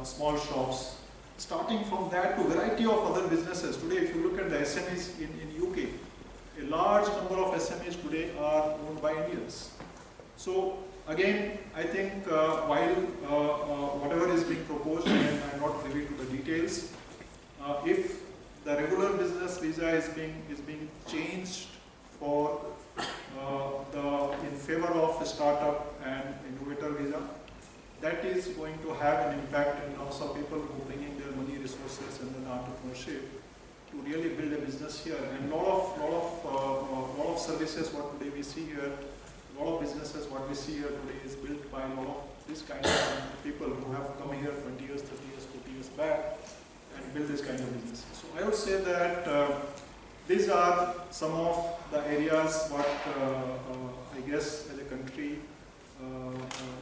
small shops, starting from that to variety of other businesses. Today, if you look at the SMEs in UK, a large number of SMEs today are owned by Indians. So again, I think while whatever is being proposed, and I'm not privy to the details, if the regular business visa is being changed for in favor of a startup and innovator visa, that is going to have an impact in terms of people who bring in their money, resources, and then entrepreneurship to really build a business here. And lot of services what today we see here, a lot of businesses what we see here today is built by a lot of this kind of people who have come here 20 years, 30 years, 40 years back and build this kind of business. So I would say that these are some of the areas what I guess as a country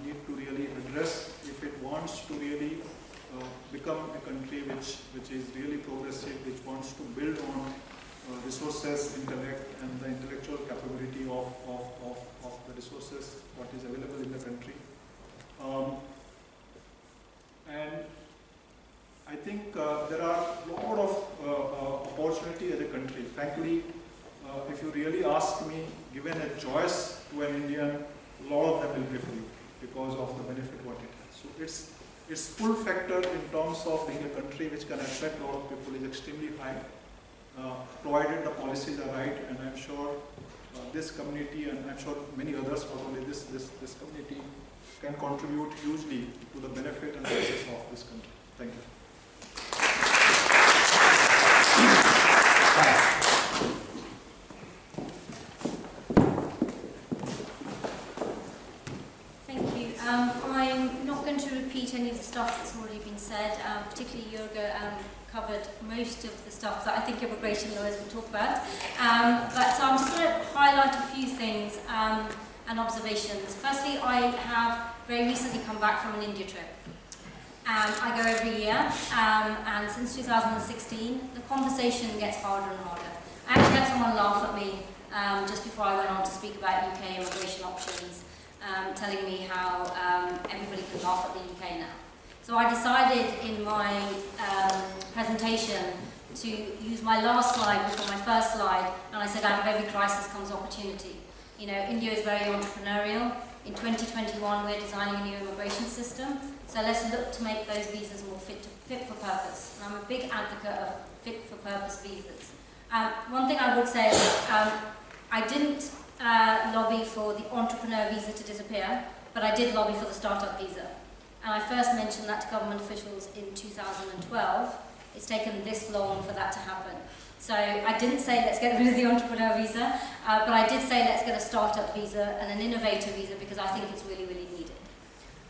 need to really address if it wants to really become a country which is really progressive, which wants to build on resources, intellect, and the intellectual capability of the resources what is available in the country. And I think there are a lot of opportunity as a country. Frankly, if you really ask me, given a choice to an Indian, a lot of them will prefer you because of the benefit what it has. So its full factor in terms of being a country which can attract a lot of people is extremely high, provided the policies are right, and I'm sure this community and I'm sure many others, not only this community, can contribute hugely to the benefit and success of this country. Thank you. I'm not going to repeat any of the stuff that's already been said, particularly Jurga covered most of the stuff that I think immigration lawyers will talk about. But so I'm just going to highlight a few things and observations. Firstly, I have very recently come back from an India trip. I go every year, and since 2016, the conversation gets harder and harder. I actually had someone laugh at me just before I went on to speak about UK immigration options. Telling me how everybody can laugh at the UK now. So I decided in my presentation to use my last slide before my first slide, and I said out of every crisis comes opportunity. You know, India is very entrepreneurial. In 2021 we're designing a new immigration system, so let's look to make those visas more fit for purpose. And I'm a big advocate of fit for purpose visas. One thing I would say is I didn't lobby for the entrepreneur visa to disappear, but I did lobby for the startup visa. And I first mentioned that to government officials in 2012. It's taken this long for that to happen. So I didn't say let's get rid of the entrepreneur visa, but I did say let's get a startup visa and an innovator visa because I think it's really, really needed.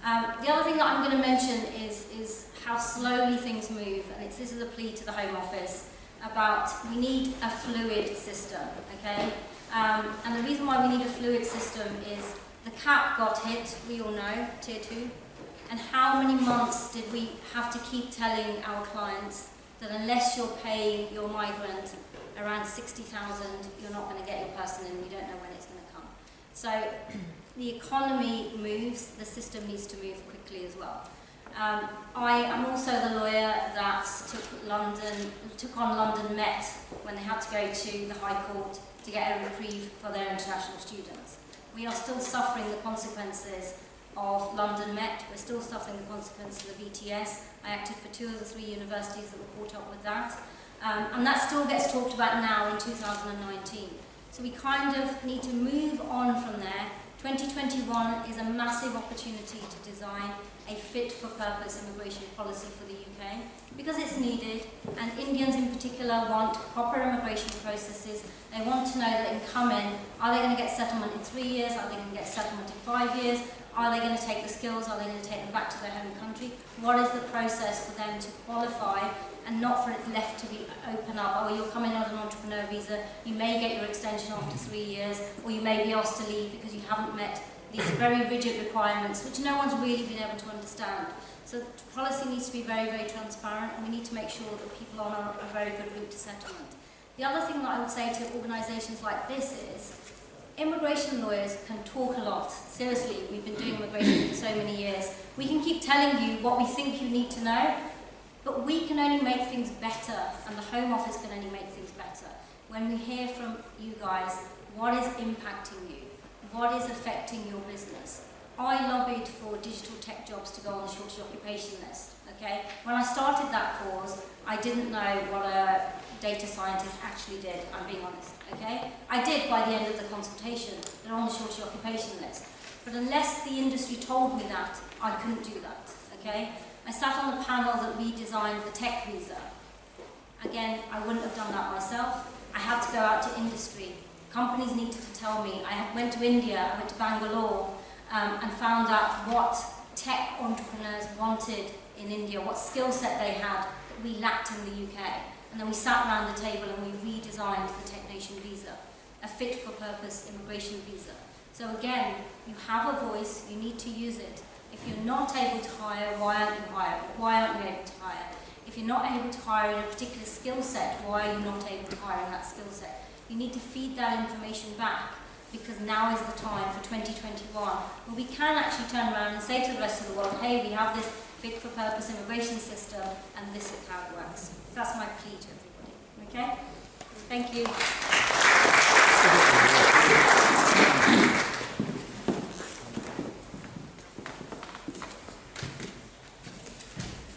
The other thing that I'm going to mention is how slowly things move, and this is a plea to the Home Office about we need a fluid system, okay? And the reason why we need a fluid system is the cap got hit, we all know, Tier 2, and how many months did we have to keep telling our clients that unless you're paying your migrant around 60,000, you're not going to get your person in, you don't know when it's going to come. So the economy moves, the system needs to move quickly as well. I am also the lawyer that took on London Met when they had to go to the High Court to get a reprieve for their international students. We are still suffering the consequences of London Met, we're still suffering the consequences of ETS. I acted for 2 of the 3 universities that were caught up with that. And that still gets talked about now in 2019. So we kind of need to move on from there. 2021 is a massive opportunity to design a fit-for-purpose immigration policy for the UK because it's needed, and Indians in particular want proper immigration processes. They want to know that in coming, are they going to get settlement in 3 years? Are they going to get settlement in 5 years? Are they going to take the skills? Are they going to take them back to their home country? What is the process for them to qualify and not for it left to be open up? Oh, you're coming on an entrepreneur visa, you may get your extension after 3 years, or you may be asked to leave because you haven't met these very rigid requirements, which no one's really been able to understand. So policy needs to be very, very transparent, and we need to make sure that people are on a very good route to settlement. The other thing that I would say to organisations like this is, immigration lawyers can talk a lot. Seriously, we've been doing immigration for so many years. We can keep telling you what we think you need to know, but we can only make things better, and the Home Office can only make things better when we hear from you guys what is impacting you, what is affecting your business. I lobbied for digital tech jobs to go on the shortage occupation list, okay? When I started that cause, I didn't know what a data scientist actually did, I'm being honest, okay? I did by the end of the consultation, they're on the shortage occupation list. But unless the industry told me that, I couldn't do that, okay? I sat on the panel that redesigned the tech visa. Again, I wouldn't have done that myself. I had to go out to industry. Companies needed to tell me. I went to India, I went to Bangalore, and found out what tech entrepreneurs wanted in India, what skill set they had that we lacked in the UK. And then we sat around the table and we redesigned the Tech Nation visa, a fit-for-purpose immigration visa. So again, you have a voice, you need to use it. If you're not able to hire, why aren't you hiring? Why aren't you able to hire? If you're not able to hire in a particular skill set, why are you not able to hire in that skill set? You need to feed that information back, because now is the time for 2021 where we can actually turn around and say to the rest of the world, hey, we have this fit-for-purpose immigration system and this is how it works. That's my plea to everybody. Okay? Thank you.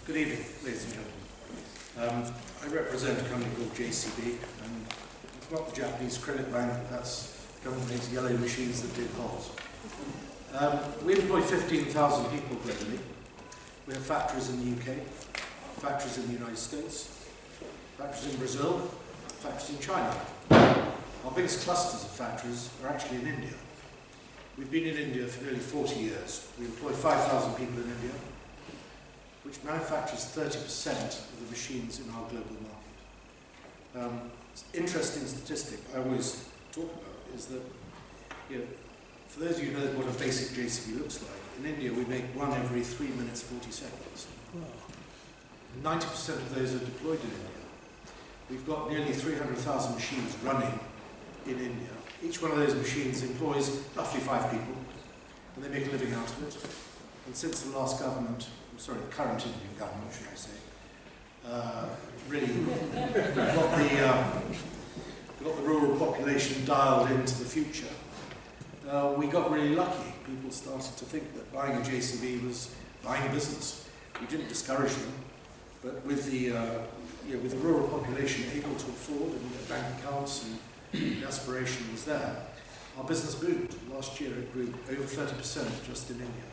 Good evening, ladies and gentlemen. I represent a company called JCB, and it's not the Japanese credit bank, that's the company that makes yellow machines that dig holes. We employ 15,000 people globally. We have factories in the UK, factories in the United States, factories in Brazil, factories in China. Our biggest clusters of factories are actually in India. We've been in India for nearly 40 years. We employ 5,000 people in India, which manufactures 30% of the machines in our global market. Interesting statistic I always talk about is that, for those of you who know what a basic JCB looks like, in India we make one every 3 minutes 40 seconds. 90% of those are deployed in India. We've got nearly 300,000 machines running in India. Each one of those machines employs roughly 5 people, and they make a living out of it. And since the last government, the current Indian government, should I say, really got the rural population dialed into the future, we got really lucky. People started to think that buying a JCB was buying a business. We didn't discourage them, but with the rural population able to afford and their bank accounts and the aspiration was there, our business boomed. Last year it grew over 30% just in India.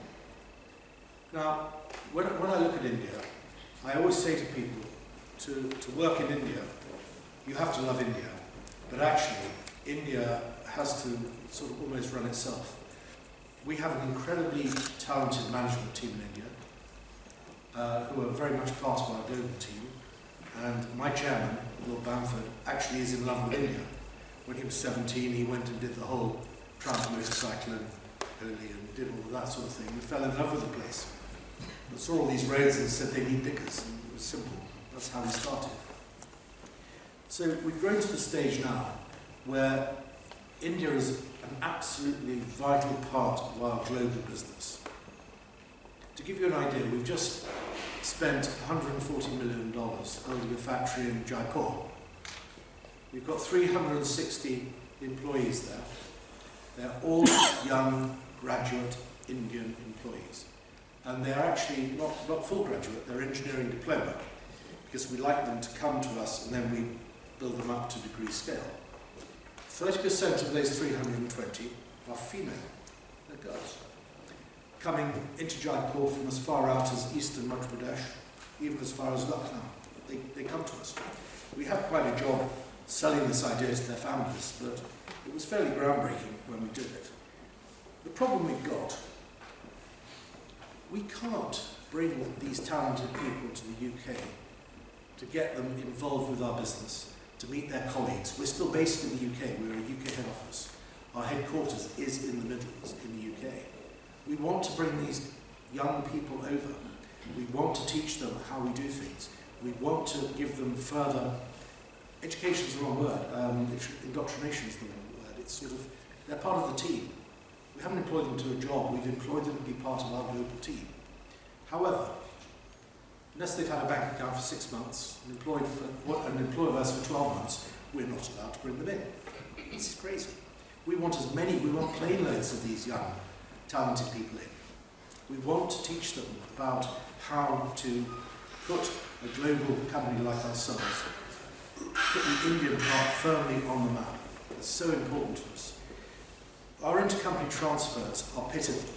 Now, when I look at India, I always say to people, to work in India, you have to love India, but actually India has to sort of almost run itself. We have an incredibly talented management team in India, who are very much part of our global team, and my chairman, Lord Bamford, actually is in love with India. When he was 17, he went and did the whole trans-motorcycle and did all of that sort of thing. We fell in love with the place. We saw all these roads and said they need diggers, and it was simple. That's how we started. So we've grown to the stage now where India is an absolutely vital part of our global business. To give you an idea, we've just spent $140 million building a factory in Jaipur. We've got 360 employees there. They're all young, graduate Indian employees. And they're actually not full graduate, they're engineering diploma, because we like them to come to us and then we build them up to degree scale. 30% of those 320 are female, they're girls. Coming into Jaipur from as far out as eastern Madhya Pradesh, even as far as Loknath, they come to us. We have quite a job selling this idea to their families, but it was fairly groundbreaking when we did it. The problem we've got, we can't bring these talented people to the UK to get them involved with our business, to meet their colleagues. We're still based in the UK, we're a UK head office. Our headquarters is in the Midlands, in the UK. We want to bring these young people over. We want to teach them how we do things. We want to give them further, education is the wrong word, indoctrination is the wrong word. It's sort of, they're part of the team. We haven't employed them to a job, we've employed them to be part of our global team. However, unless they've had a bank account for 6 months and employed with us for 12 months, we're not allowed to bring them in. This is crazy. We want plane loads of these young, talented people in. We want to teach them about how to put a global company like ourselves, put the Indian part firmly on the map. It's so important to us. Our intercompany transfers are pitiful.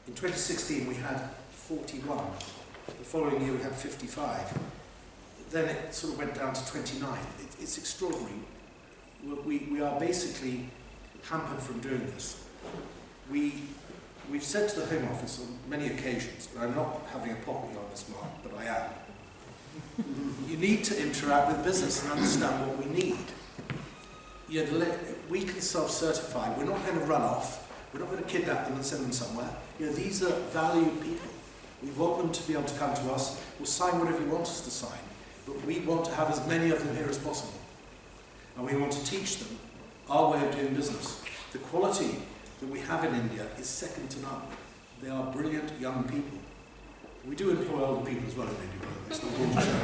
In 2016 we had 41. The following year we had 55. Then it sort of went down to 29. It's extraordinary. We are basically hampered from doing this. We've said to the Home Office on many occasions, and I'm not having a pop at you on this, Mark, but I am. You need to interact with business and understand what we need. You know, we can self-certify. We're not going to run off. We're not going to kidnap them and send them somewhere. You know, these are valued people. We want them to be able to come to us. We'll sign whatever you want us to sign, but we want to have as many of them here as possible. And we want to teach them our way of doing business. The quality that we have in India is second to none. They are brilliant young people. We do employ older people as well in India, but it's not all to show.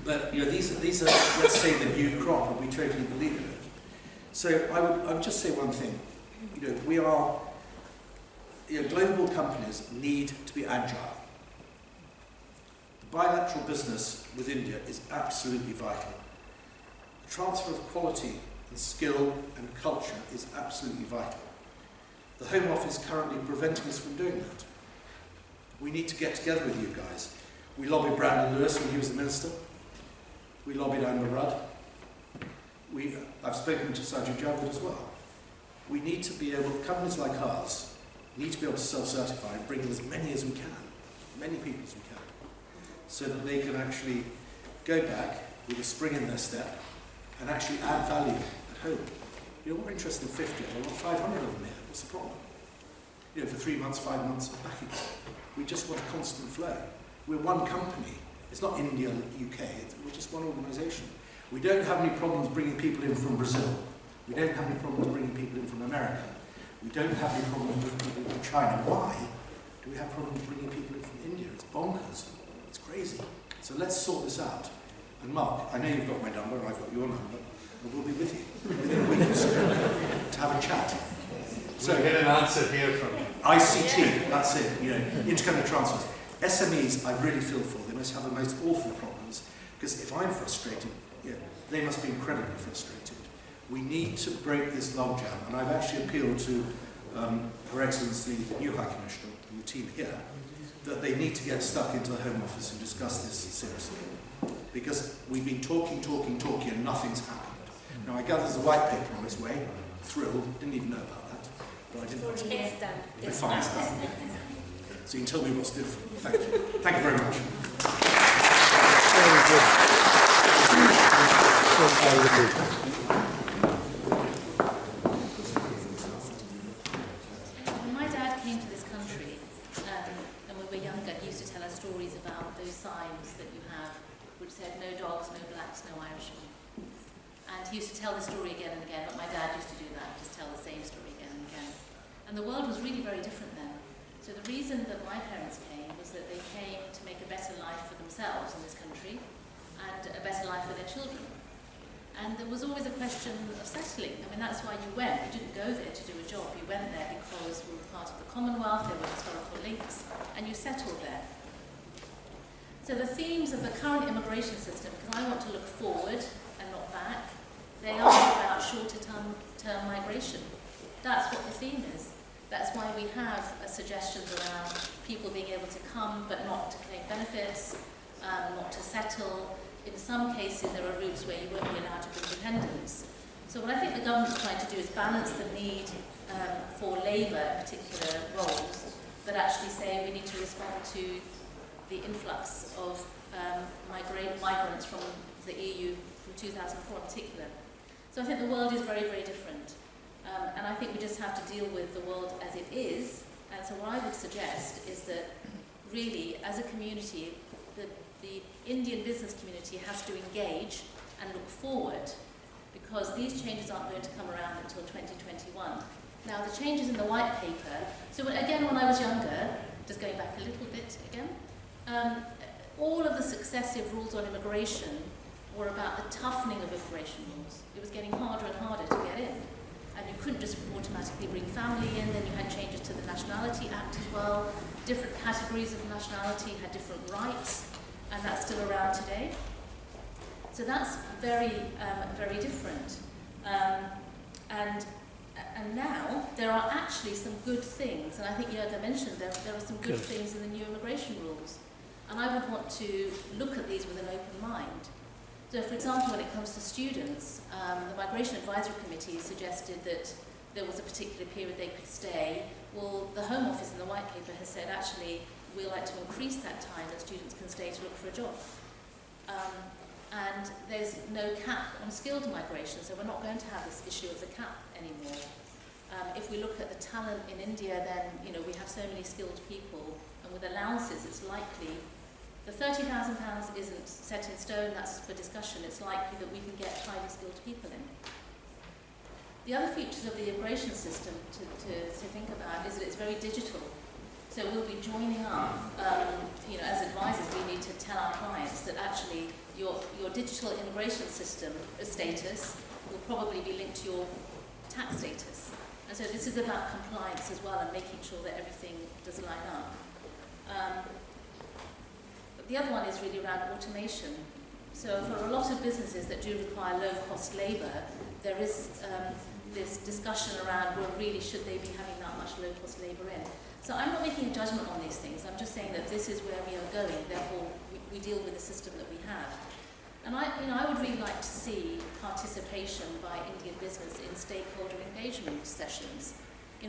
But you know, these are, let's say, the new crop, and we totally believe in it. So I would just say one thing. You know, global companies need to be agile. The bilateral business with India is absolutely vital. The transfer of quality and skill and culture is absolutely vital. The Home Office is currently preventing us from doing that. We need to get together with you guys. We lobbied Brandon Lewis when he was the minister. We lobbied Amber Rudd. I've spoken to Sajid Javid as well. We need to be able, companies like ours, need to be able to self-certify and bring in as many as we can, many people as we can, so that they can actually go back with a spring in their step and actually add value at home. You know, we're interested in 50, I want 500 of them here. What's the problem? You know, for 3 months, 5 months, back again. We just want a constant flow. We're one company. It's not India, UK. We're just one organisation. We don't have any problems bringing people in from Brazil. We don't have any problems bringing people in from America. We don't have any problems bringing people in from China. Why do we have problems bringing people in from India? It's bonkers. It's crazy. So let's sort this out. And Mark, I know you've got my number, I've got your number, and we'll be with you within a week or so to have a chat. So we'll get an answer here from you. ICT, that's it, you know, intercompany transfers. SMEs, I really feel for. They must have the most awful problems, because if I'm frustrated, yeah, they must be incredibly frustrated. We need to break this logjam, and I've actually appealed to Her Excellency, the new High Commissioner, and the team here, that they need to get stuck into the Home Office and discuss this seriously. Because we've been talking, and nothing's happened. Now, I gather there's a white paper on its way. Thrilled, didn't even know about that. But I didn't. It's done. It's fine, it's done. So you can tell me what's different. Thank you. Thank you very much. When my dad came to this country, and when we were younger, he used to tell us stories about those signs that you have, which said no dogs, no blacks, no Irishmen. And he used to tell the story again and again, but my dad used to do that, just tell the same story again and again. And the world was really very different then. So the reason that my parents came was that they came to make a better life for themselves in this country and a better life for their children. And there was always a question of settling. I mean, that's why you went. You didn't go there to do a job. You went there because we were part of the Commonwealth, there were historical links, and you settled there. So the themes of the current immigration system, because I want to look forward and not back, they are about shorter term migration. That's what the theme is. That's why we have suggestions around people being able to come but not to claim benefits, not to settle. In some cases, there are routes where you won't be allowed to bring dependents. So what I think the government's trying to do is balance the need for labour in particular roles, but actually say we need to respond to the influx of migrants from the EU from 2004 in particular. So I think the world is very, very different. And I think we just have to deal with the world as it is. And so what I would suggest is that really, as a community, the Indian business community has to engage and look forward, because these changes aren't going to come around until 2021. Now, the changes in the white paper, so again, when I was younger, just going back a little bit again, all of the successive rules on immigration were about the toughening of immigration rules. It was getting harder and harder to get in. And you couldn't just automatically bring family in, then you had changes to the Nationality Act as well. Different categories of nationality had different rights, and that's still around today. So that's very, very different. And now there are actually some good things, and I think Jörg mentioned there are some good things in the new immigration rules. And I would want to look at these with an open mind. So, for example, when it comes to students, the Migration Advisory Committee suggested that there was a particular period they could stay. Well, the Home Office in the White Paper has said, actually, we'd like to increase that time that students can stay to look for a job. And there's no cap on skilled migration, so we're not going to have this issue of the cap anymore. If we look at the talent in India, then we have so many skilled people, and with allowances, it's likely the £30,000 isn't set in stone. That's for discussion. It's likely that we can get highly skilled people in. The other features of the immigration system to think about is that it's very digital. So we'll be joining up, as advisors, we need to tell our clients that actually your digital immigration system status will probably be linked to your tax status. And so this is about compliance as well and making sure that everything does line up. But the other one is really around automation. So for a lot of businesses that do require low-cost labour, there is this discussion around, well, really, should they be having that much low-cost labour in? So I'm not making a judgment on these things. I'm just saying that this is where we are going. Therefore, we deal with the system that we have. And I would really like to see participation by Indian business in stakeholder engagement sessions.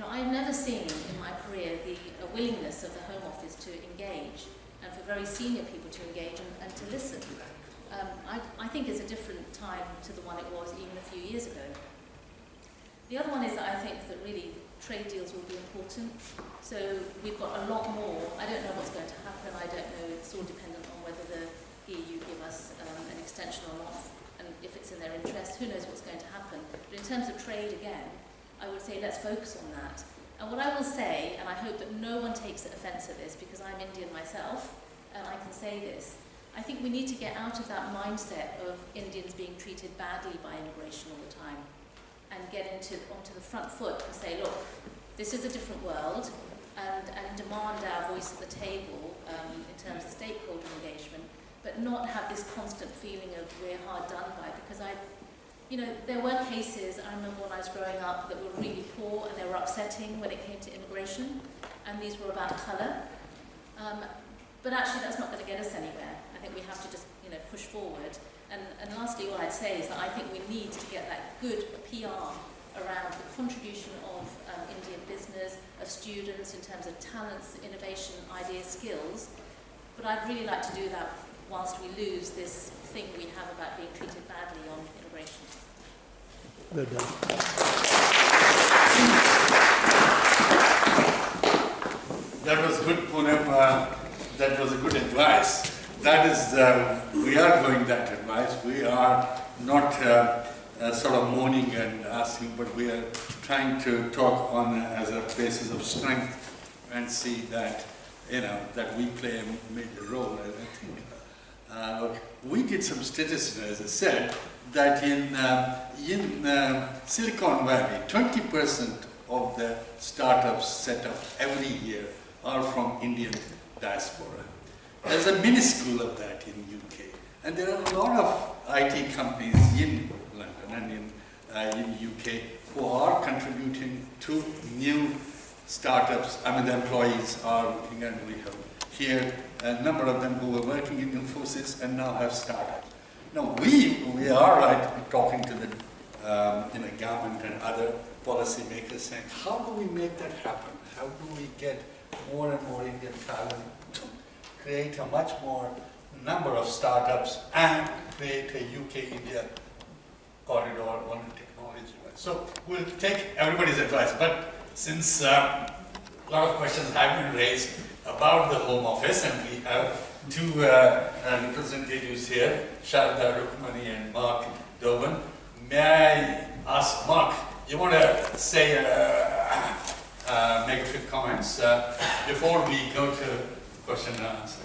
I've never seen in my career the willingness of the Home Office to engage, and for very senior people to engage and to listen. I think it's a different time to the one it was even a few years ago. The other one is that I think that really trade deals will be important. So we've got a lot more. I don't know what's going to happen. I don't know. It's all dependent on whether the EU give us an extension or not, and if it's in their interest. Who knows what's going to happen? But in terms of trade, again, I would say let's focus on that. And what I will say, and I hope that no one takes offence at this because I'm Indian myself, and I can say this, I think we need to get out of that mindset of Indians being treated badly by immigration all the time and get onto the front foot and say, look, this is a different world, and demand our voice at the table in terms of stakeholder engagement, but not have this constant feeling of we're hard done by, because there were cases, I remember when I was growing up, that were really poor and they were upsetting when it came to immigration, and these were about colour. But actually that's not going to get us anywhere. I think we have to just push forward. And lastly, all I'd say is that I think we need to get that good PR around the contribution of Indian business, of students in terms of talents, innovation, ideas, skills. But I'd really like to do that whilst we lose this thing we have about being treated badly on immigration. Good done. That was good, Punam. That was a good advice. That is, we are going that advice. We are not sort of moaning and asking, but we are trying to talk on as a basis of strength and see that, that we play a major role. I think. Look, we did some statistics, as I said, that in Silicon Valley, 20% of the startups set up every year are from Indian diaspora. There's a minuscule of that in UK, and there are a lot of IT companies in London and in UK who are contributing to new startups. I mean, the employees are looking, and we have here a number of them who were working in Infosys and now have startups. Now we are talking to the government and other policy makers saying, how do we make that happen? How do we get more and more Indian talent to create a much more number of startups and create a UK-India corridor on the technology? So we'll take everybody's advice, but since a lot of questions have been raised about the Home Office, and we have two representatives here, Sharda Rukmani and Mark Doban. May I ask Mark, you want to say, make a few comments before we go to question and answer?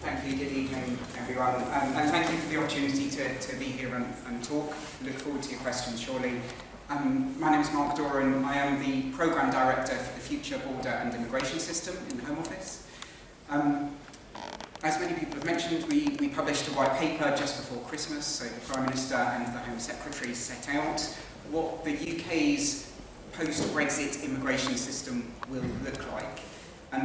Thank you, good evening everyone, and thank you for the opportunity to be here and talk. Look forward to your questions shortly. My name is Mark Doran. I am the Programme Director for the Future Border and Immigration System in the Home Office. As many people have mentioned, we published a white paper just before Christmas, so the Prime Minister and the Home Secretary set out what the UK's post-Brexit immigration system will look like.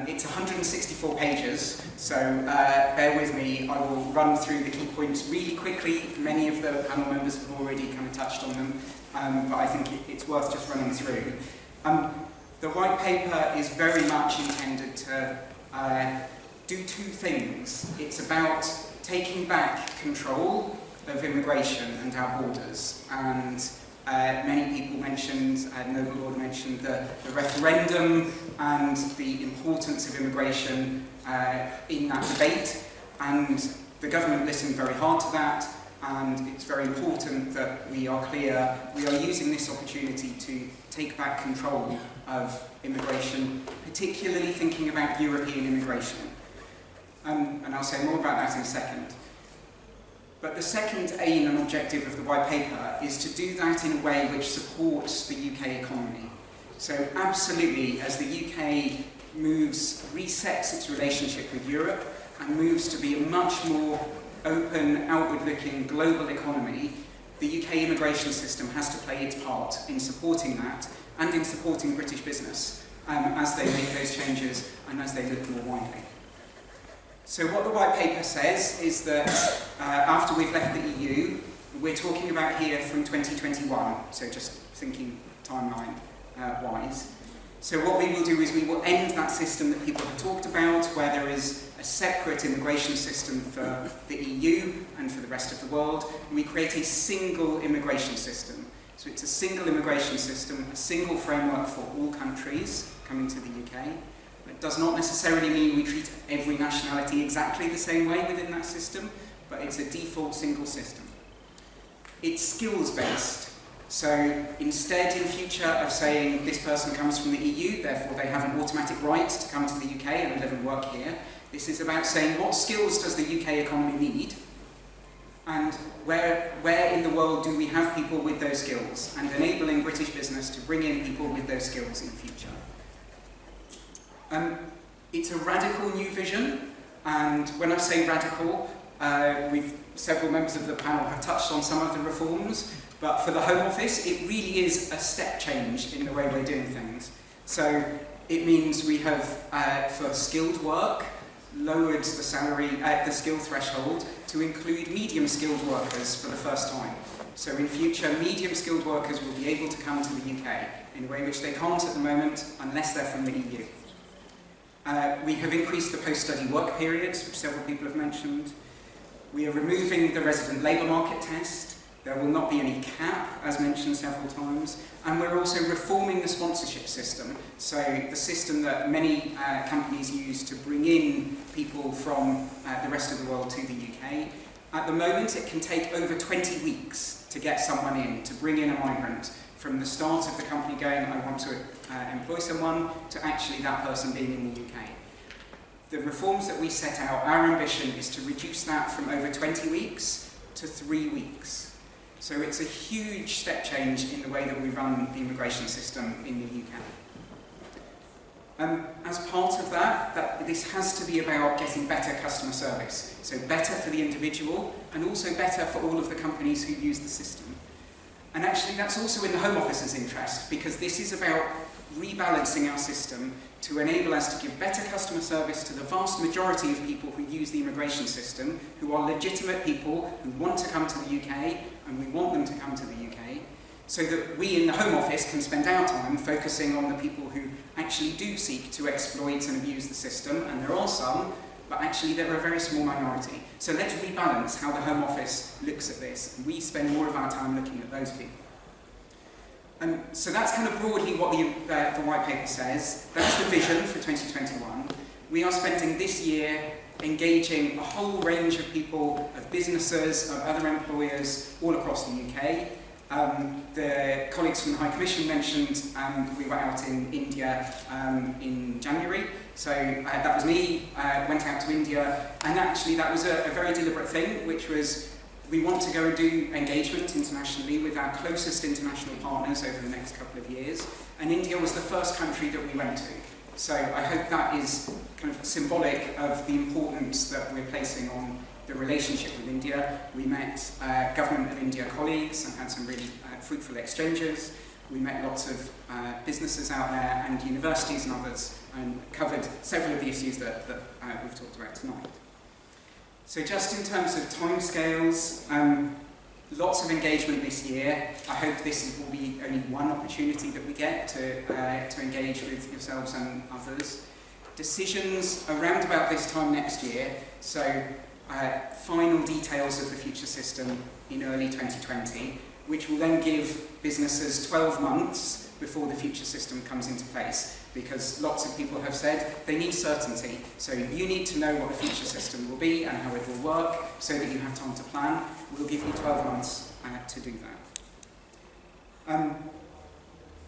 It's 164 pages, so bear with me. I will run through the key points really quickly. Many of the panel members have already kind of touched on them, but I think it's worth just running through. The white paper is very much intended to do two things. It's about taking back control of immigration and our borders, and many people mentioned, Noble Lord mentioned the referendum and the importance of immigration in that debate, and the government listened very hard to that, and it's very important that we are clear we are using this opportunity to take back control of immigration, particularly thinking about European immigration. And I'll say more about that in a second. But the second aim and objective of the white paper is to do that in a way which supports the UK economy. So absolutely, as the UK resets its relationship with Europe and moves to be a much more open, outward-looking global economy, the UK immigration system has to play its part in supporting that and in supporting British business as they make those changes and as they look more widely. So what the white paper says is that after we've left the EU, we're talking about here from 2021, so just thinking timeline-wise. So what we will do is we will end that system that people have talked about, where there is a separate immigration system for the EU and for the rest of the world, and we create a single immigration system. So it's a single immigration system, a single framework for all countries coming to the UK. It does not necessarily mean we treat every nationality exactly the same way within that system, but it's a default single system. It's skills-based. So instead, in future, of saying this person comes from the EU, therefore they have an automatic right to come to the UK and live and work here, this is about saying what skills does the UK economy need, and where in the world do we have people with those skills, and enabling British business to bring in people with those skills in future. It's a radical new vision, and when I say radical, several members of the panel have touched on some of the reforms, but for the Home Office, it really is a step change in the way we're doing things. So it means we have, for skilled work, lowered the salary, the skill threshold to include medium-skilled workers for the first time. So in future, medium-skilled workers will be able to come to the UK in a way which they can't at the moment unless they're from the EU. We have increased the post-study work periods, which several people have mentioned. We are removing the resident labour market test. There will not be any cap, as mentioned several times. And we're also reforming the sponsorship system. So the system that many companies use to bring in people from the rest of the world to the UK. At the moment, it can take over 20 weeks to get someone in, to bring in a migrant, from the start of the company going, I want to employ someone, to actually that person being in the UK. The reforms that we set out, our ambition is to reduce that from over 20 weeks to 3 weeks. So it's a huge step change in the way that we run the immigration system in the UK. As part of that, this has to be about getting better customer service. So better for the individual, and also better for all of the companies who use the system. And actually that's also in the Home Office's interest, because this is about rebalancing our system to enable us to give better customer service to the vast majority of people who use the immigration system, who are legitimate people who want to come to the UK, and we want them to come to the UK, so that we in the Home Office can spend our time focusing on the people who actually do seek to exploit and abuse the system, and there are some, but actually they're a very small minority. So let's rebalance how the Home Office looks at this, and we spend more of our time looking at those people. So that's kind of broadly what the white paper says. That's the vision for 2021. We are spending this year engaging a whole range of people, of businesses, of other employers all across the UK. The colleagues from the High Commission mentioned we were out in India in January. So that was me, went out to India, and actually that was a very deliberate thing, which was we want to go and do engagement internationally with our closest international partners over the next couple of years, and India was the first country that we went to. So I hope that is kind of symbolic of the importance that we're placing on the relationship with India. We met Government of India colleagues and had some really fruitful exchanges. We met lots of businesses out there and universities and others, and covered several of the issues that we've talked about tonight. So just in terms of timescales, lots of engagement this year. I hope this will be only one opportunity that we get to engage with yourselves and others. Decisions around about this time next year, so final details of the future system in early 2020, which will then give businesses 12 months before the future system comes into place, because lots of people have said they need certainty. So you need to know what the future system will be and how it will work so that you have time to plan. We'll give you 12 months to do that.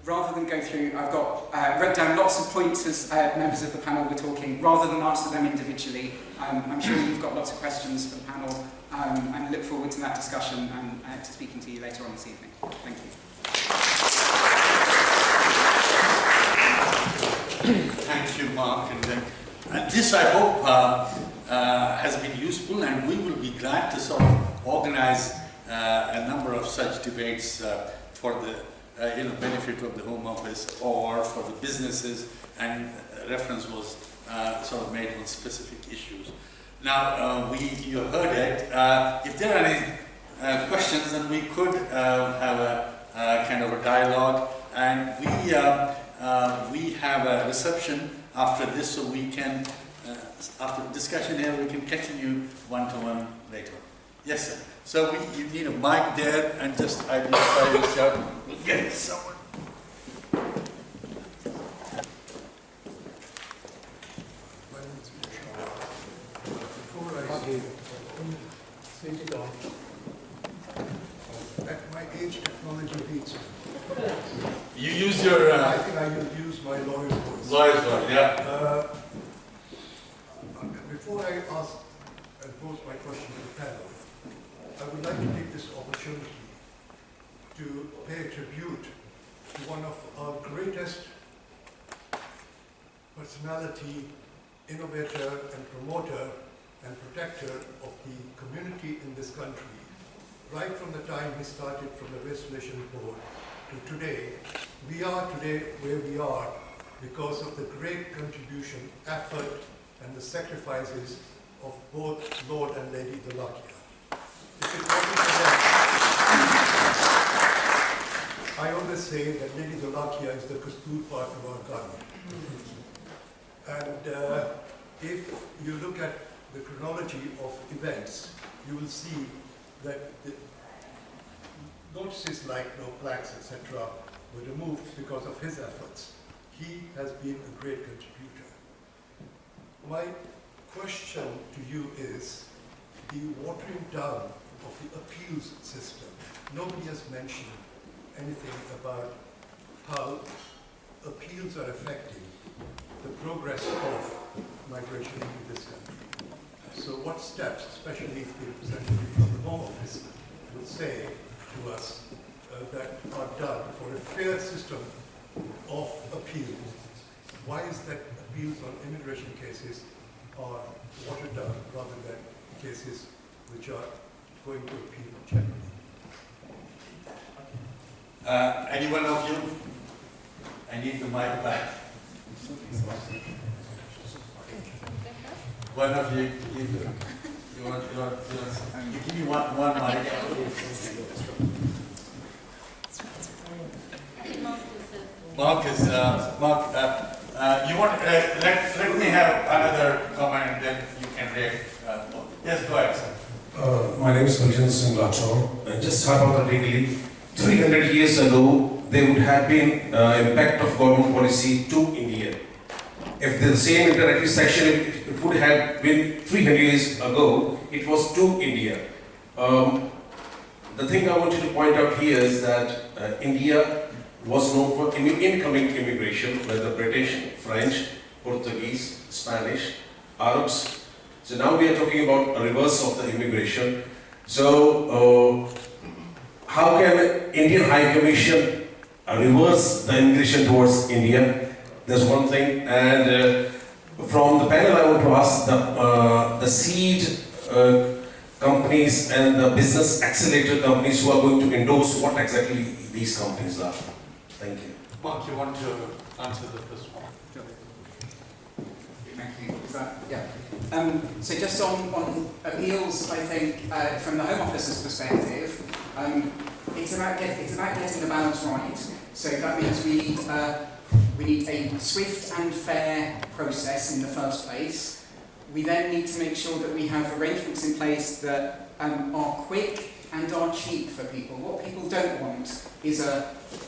Rather than go through, I've got wrote down lots of points as members of the panel were talking. Rather than answer them individually, I'm sure you've got lots of questions for the panel, and look forward to that discussion and to speaking to you later on this evening. Thank you. Thank you, Mark. And this, I hope, has been useful, and we will be glad to sort of organize a number of such debates for the benefit of the Home Office or for the businesses, and reference was sort of made on specific issues. Now, you heard it. If there are any questions, then we could have a kind of a dialogue, and we have a reception after this, so we can, after the discussion here, we can continue one-to-one later. Yes, sir. So you need a mic there, and just identify yourself. We'll get someone. Before I switch it off, at my age, technology terminology beats me. You use your I think I will use my lawyer's voice. lawyer's word, yeah. Before I ask and pose my question to the panel, I would like to take this opportunity to pay tribute to one of our greatest personality, innovator and promoter and protector of the community in this country. Right from the time he started from the Race Relations Board to today, we are today where we are because of the great contribution, effort and the sacrifices of both Lord and Lady Dholakia. It's important for them. I always say that Lady Dholakia is the Kastur part of our garden. And if you look at the chronology of events, you will see that the notices like no plaques, etc., were removed because of his efforts. He has been a great contributor. My question to you is the watering down of the appeals system. Nobody has mentioned anything about how appeals are affecting the progress of migration into this country. So what steps, especially if the representative from the Home Office will say to us that are done for a fair system of appeals? Why is that appeals on immigration cases are watered down rather than cases which are going to appeal generally? Any one of you? I need the mic back. One of you, you give me one mic. Marcus, you want, let me have another comment and then you can react. Yes, go ahead, sir. My name is Singh. Just hypothetically, 300 years ago, there would have been impact of government policy to India. If the same introductory section, it would have been 300 years ago, it was to India. The thing I wanted to point out here is that India was known for incoming immigration, whether British, French, Portuguese, Spanish, Arabs. So now we are talking about a reverse of the immigration. So how can Indian High Commission reverse the immigration towards India? That's one thing. And from the panel, I want to ask the seed companies and the business accelerator companies who are going to endorse what exactly these companies are. Thank you. Mark, you want to answer the first one? Thank you. So just on appeals, I think from the Home Office's perspective, it's about getting the balance right. So that means we need a swift and fair process in the first place. We then need to make sure that we have arrangements in place that are quick and are cheap for people. What people don't want is an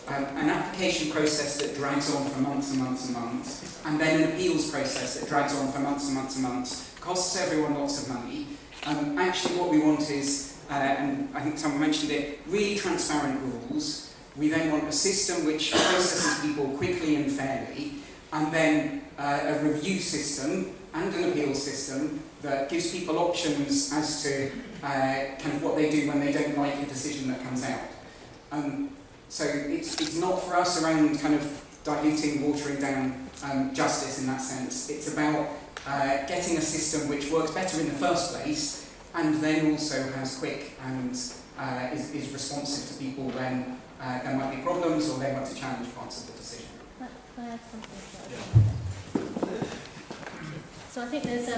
application process that drags on for months and months and months, and then an appeals process that drags on for months and months and months, costs everyone lots of money. Actually what we want is, and I think someone mentioned it, really transparent rules. We then want a system which processes people quickly and fairly, and then a review system and an appeal system that gives people options as to kind of what they do when they don't like a decision that comes out. So it's not for us around kind of diluting, watering down justice in that sense. It's about getting a system which works better in the first place, and then also has quick and is responsive to people when there might be problems or they want to challenge parts of the decision. Can I add something to that? So I think there's,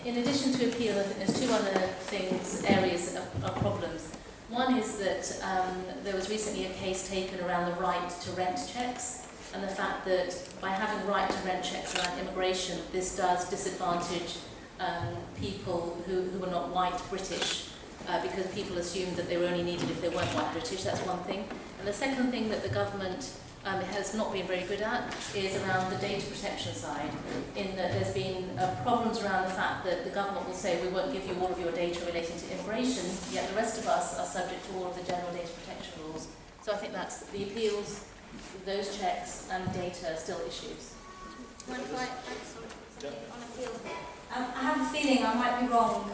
in addition to appeal, I think there's two other things, areas of problems. One is that there was recently a case taken around the right to rent checks, and the fact that by having right to rent checks around immigration, this does disadvantage people who are not white British, because people assumed that they were only needed if they weren't white British. That's one thing. And the second thing that the government has not been very good at is around the data protection side, in that there's been problems around the fact that the government will say we won't give you all of your data relating to immigration, yet the rest of us are subject to all of the general data protection rules. So I think that's the appeals, those checks and data are still issues. On appeals. I have a feeling I might be wrong.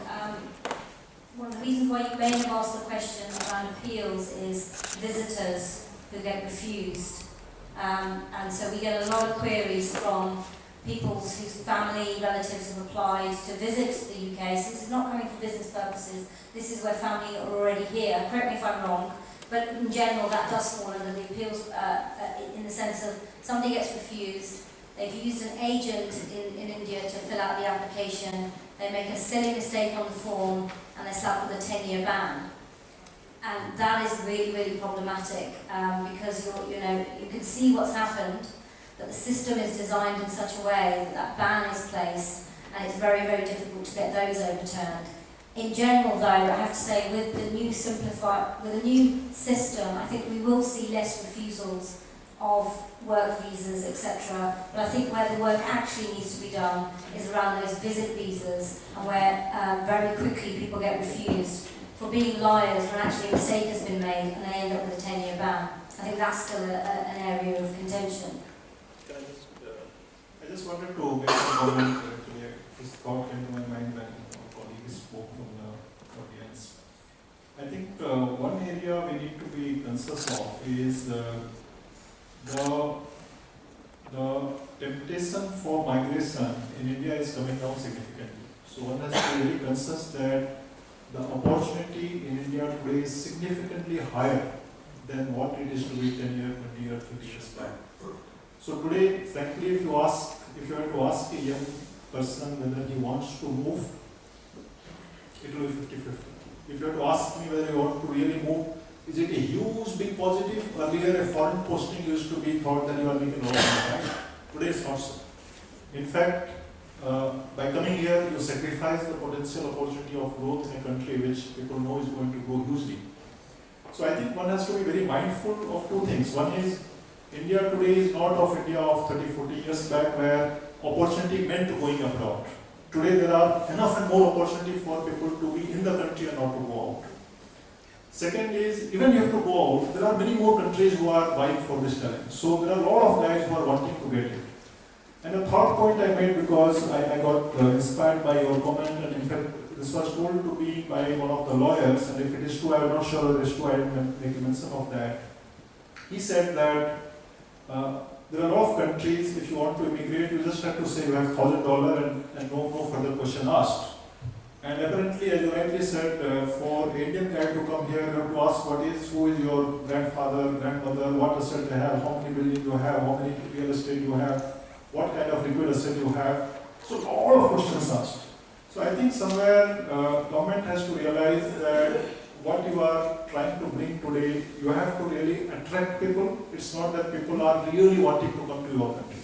One of the reasons why you may have asked the question around appeals is visitors who get refused. And so we get a lot of queries from people whose family, relatives have applied to visit the UK. So this is not coming for business purposes. This is where family are already here. Correct me if I'm wrong. But in general, that does fall under the appeals in the sense of somebody gets refused. They've used an agent in India to fill out the application. They make a silly mistake on the form and they're slapped with a 10-year ban. And that is really, really problematic because you can see what's happened, that the system is designed in such a way that that ban is placed, and it's very, very difficult to get those overturned. In general, though, I have to say, with the new system, I think we will see less refusals of work visas, etc. But I think where the work actually needs to be done is around those visit visas, and where very quickly people get refused for being liars when actually a mistake has been made and they end up with a 10-year ban. I think that's still an area of contention. I just wanted to make a comment. Actually, this thought came to my mind when our colleague spoke from the audience. I think one area we need to be conscious of is the temptation for migration in India is coming down significantly. So one has to be really conscious that the opportunity in India today is significantly higher than what it is to be 10 years, 20 years, 50 years back. So today, frankly, if you were to ask a young person whether he wants to move, it will be 50-50. If you were to ask me whether you want to really move, is it a huge, big positive? Earlier, a foreign posting used to be thought that you are making a lot of money. Today, it's not so. In fact, by coming here, you sacrifice the potential opportunity of growth in a country which people know is going to grow hugely. So I think one has to be very mindful of two things. One is, India today is not of India of 30-40 years back where opportunity meant going abroad. Today there are enough and more opportunity for people to be in the country and not to go out. Second is, even if you have to go out, there are many more countries who are vying for this talent. So there are a lot of guys who are wanting to get it. And a third point I made because I got inspired by your comment, and in fact this was told to me by one of the lawyers, and if it is true, I am not sure whether it is true, I didn't make a mention of that. He said that there are a lot of countries, if you want to immigrate, you just have to say you have $1,000 and no further question asked. And apparently, as you rightly said, for an Indian guy to come here, you have to ask who is your grandfather, grandmother, what asset they have, how many buildings you have, how many real estate you have, what kind of liquid asset you have. So all of questions asked. So I think somewhere government has to realize that what you are trying to bring today, you have to really attract people. It's not that people are really wanting to come to your country.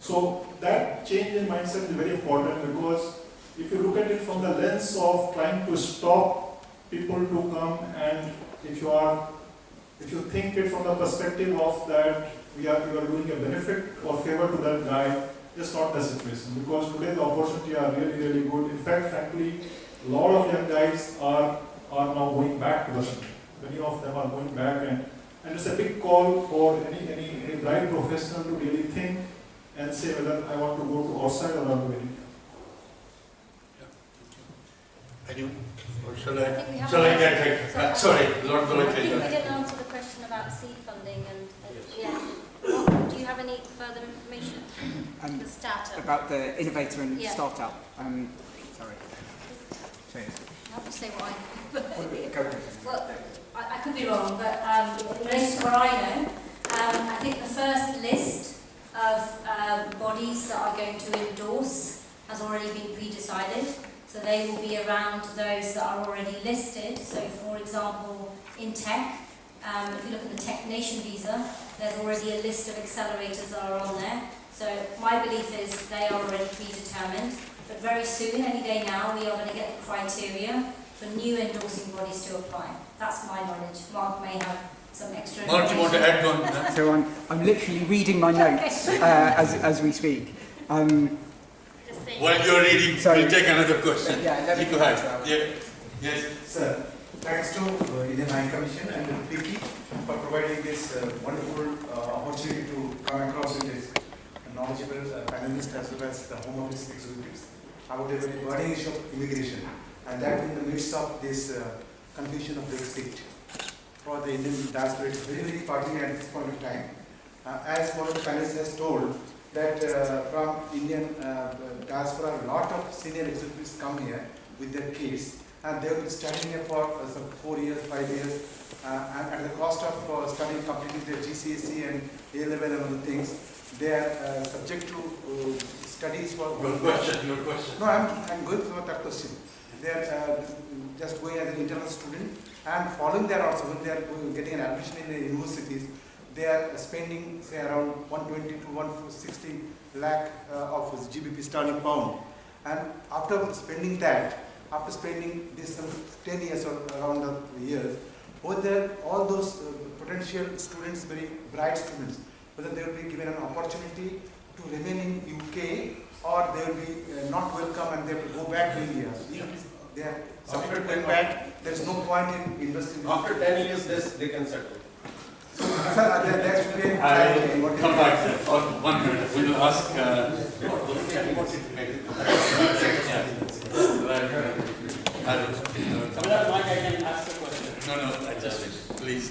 So that change in mindset is very important because if you look at it from the lens of trying to stop people to come, and if you think it from the perspective of that you are doing a benefit or favor to that guy, it's not the situation because today the opportunity are really, really good. In fact, frankly, a lot of young guys are now going back to the country. Many of them are going back, and it's a big call for any bright professional to really think and say whether I want to go to outside or not to India. Anyone? Or shall I take? Sorry, Lord I think we Dholakia. didn't answer the question about seed funding and do you have any further information? The startup. About the innovator and Yeah. startup. Sorry. I have to say what Go ahead. Well, I could be wrong, but in relation to what I know, I think the first list of bodies that are going to endorse has already been pre-decided. So they will be around those that are already listed. So for example, in tech, if you look at the Tech Nation visa, there's already a list of accelerators that are on there. So my belief is they are already predetermined. But very soon, any day now, we are going to get the criteria for new endorsing bodies to apply. That's my knowledge. Mark may have some extra Mark, do you want to add on that? So I'm literally reading my notes as we speak. While you're reading, Sorry. we'll take another question. Yeah, let me go ahead. Yeah. Yes. Sir, Thanks to Indian High Commission and the FICCI for providing this wonderful opportunity to come across with this knowledgeable panelists as well as the Home Office executives about the very burning issue of immigration, and that in the midst of this confusion of Brexit for the Indian diaspora. It's very, very pertinent at this point of time. As one of the panelists has told, that from Indian diaspora, a lot of senior executives come here with their kids, and they will be studying here for some 4 years, 5 years, and at the cost of studying completing their GCSE and A-level and other things, they are subject to studies for... Your question. No, I'm good for that question. They are just going as an internal student, and following that also, when they are getting an admission in the universities, they are spending, say, around 120 to 160 lakh of GBP sterling pound. And after spending that, after spending this 10 years or around the years, whether all those potential students, very bright students, whether they will be given an opportunity to remain in UK, or they will be not welcome and they will go back to India. They are after going back. There is no point in investing. After 10 years, they can settle. I will come back to that. 1 minute. We will ask. Mike, I can ask the question. No, I just please.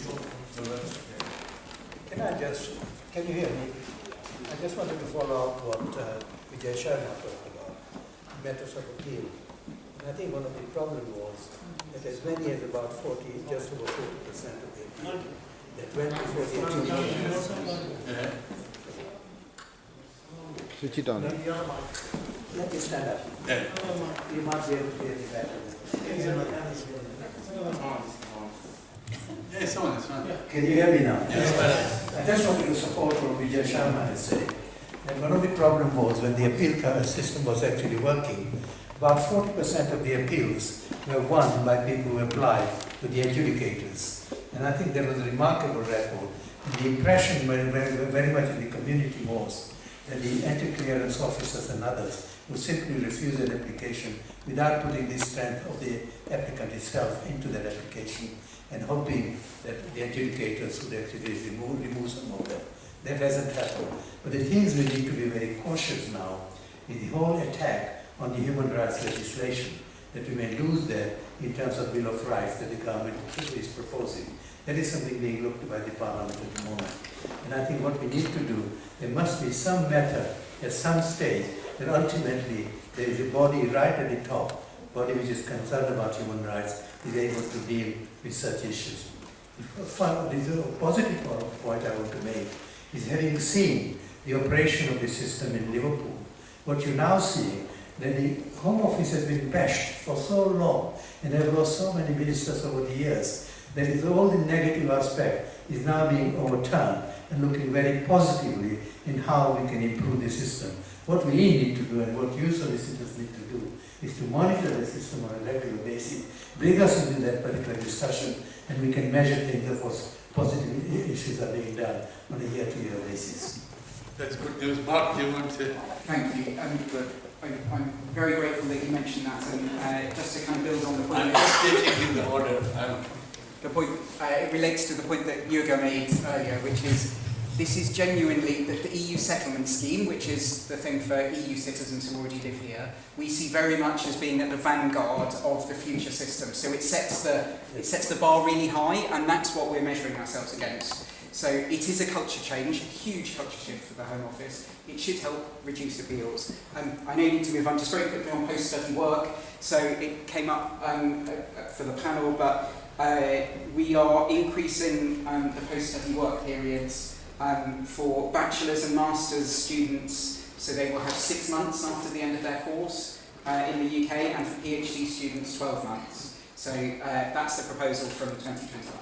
Can you hear me? I just wanted to follow up what Vijay Sharma talked about, matters of appeal. And I think one of the problems was that as many as about 40, just over 40% of the appeal that went before the appeal. Switch it on. Let me stand up. Yeah. You might be able to hear me better. Yes, on. Can you hear me now? Yes. I just wanted to support what Vijay Sharma has said. And one of the problems was when the appeal system was actually working, about 40% of the appeals were won by people who applied to the adjudicators. And I think there was a remarkable record. And the impression very much in the community was that the anti-clearance officers and others would simply refuse an application without putting the strength of the applicant itself into that application and hoping that the adjudicators would actually remove some of that. That hasn't happened. But the things we need to be very cautious now is the whole attack on the human rights legislation, that we may lose that in terms of Bill of Rights that the government is proposing. That is something being looked by the Parliament at the moment. And I think what we need to do, there must be some method at some stage that ultimately there is a body right at the top, body which is concerned about human rights, is able to deal with such issues. The positive point I want to make is, having seen the operation of the system in Liverpool, what you now see, that the Home Office has been bashed for so long and have lost so many ministers over the years, that is all the negative aspect is now being overturned and looking very positively in how we can improve the system. What we need to do and what you solicitors need to do is to monitor the system on a regular basis, bring us into that particular discussion, and we can measure things of what positive issues are being done on a year-to-year basis. That's good news. Mark, do you want to? Thank you. I'm very grateful that you mentioned that, and just to kind of build on the point. I'm just getting in the order. The point, it relates to the point that Jürgen made earlier, which is this is genuinely the EU settlement scheme, which is the thing for EU citizens who already live here, we see very much as being at the vanguard of the future system. So it sets the bar really high, and that's what we're measuring ourselves against. So it is a culture change, a huge culture shift for the Home Office. It should help reduce appeals. I know you need to move on just very quickly on post-study work. So it came up for the panel, but we are increasing the post-study work periods for bachelor's and master's students, so they will have 6 months after the end of their course in the UK, and for PhD students 12 months. So that's the proposal from 2021.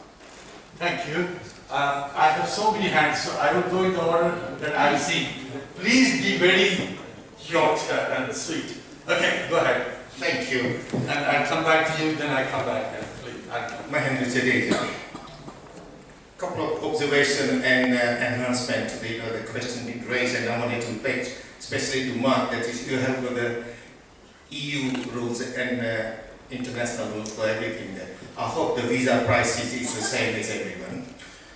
Thank you. I have so many hands, so I will go in the order that I see. Please be very short and sweet. Okay, go ahead. Thank you. And I'll come back to you, then I come back. Please. Couple of observation and enhancement to the question being raised, and I wanted to pay especially to Mark, that is, you have the EU rules and international rule for everything there. I hope the visa prices is the same as everyone,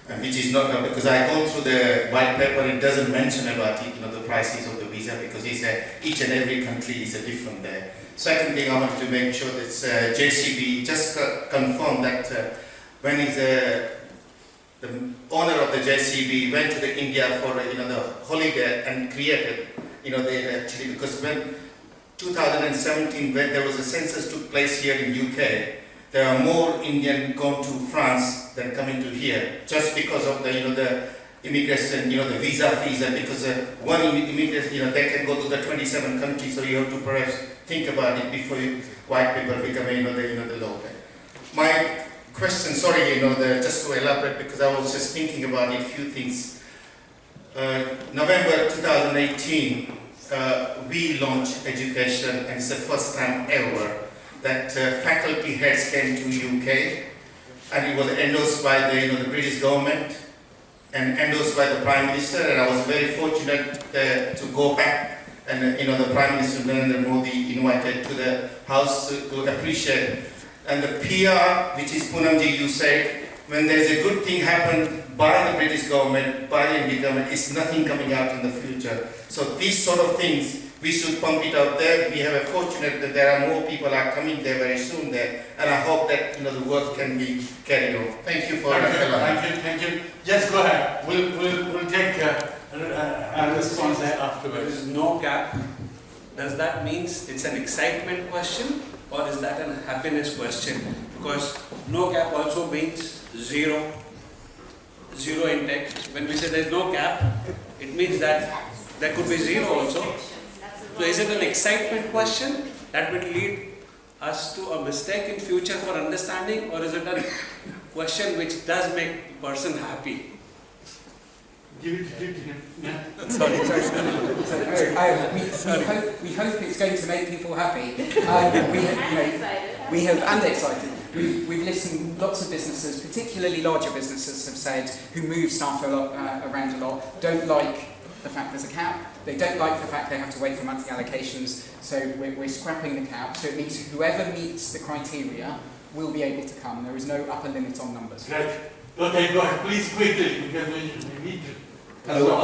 and which is not, because I go through the white paper, it doesn't mention about it, the prices of the visa, because it's each and every country is different there. Second thing, I want to make sure that JCB just confirm that when is the owner of the JCB went to the India for the holiday and created, they actually, because when 2017 when there was a census took place here in UK, there are more Indian gone to France than coming to here, just because of the the immigration, the visa fees, and because one immigrant, they can go to the 27 countries, so you have to perhaps think about it before white people become the law. My question, sorry, just to elaborate, because I was just thinking about it, a few things. November 2018, we launched education, and it's the first time ever that faculty heads came to UK, and it was endorsed by the British government and endorsed by the Prime Minister, and I was very fortunate to go back, and the Prime Minister Narendra Modi invited to the House to appreciate. And the PR, which is Punamji, you said, when there is a good thing happen by the British government, by the Indian government, it's nothing coming out in the future. So these sort of things, we should pump it out there. We have a fortunate that there are more people are coming there very soon there, and I hope that the work can be carried on. Thank you for Thank you. Yes, go ahead. We'll take a response there afterwards. There is no cap. Does that mean it's an excitement question, or is that a happiness question? Because no cap also means zero intake. When we say there is no cap, it means that there could be zero also. So is it an excitement question that will lead us to a mistake in future for understanding, or is it a question which does make the person happy? Give it to him. Yeah. Sorry. We hope it's going to make people happy. We have and excited. We've listened. Lots of businesses, particularly larger businesses, have said who move staff around a lot, don't like the fact there's a cap. They don't like the fact they have to wait for monthly allocations. So we're scrapping the cap. So it means whoever meets the criteria will be able to come. There is no upper limit on numbers. Right. Okay, go ahead. Please quickly, because we need to. Hello,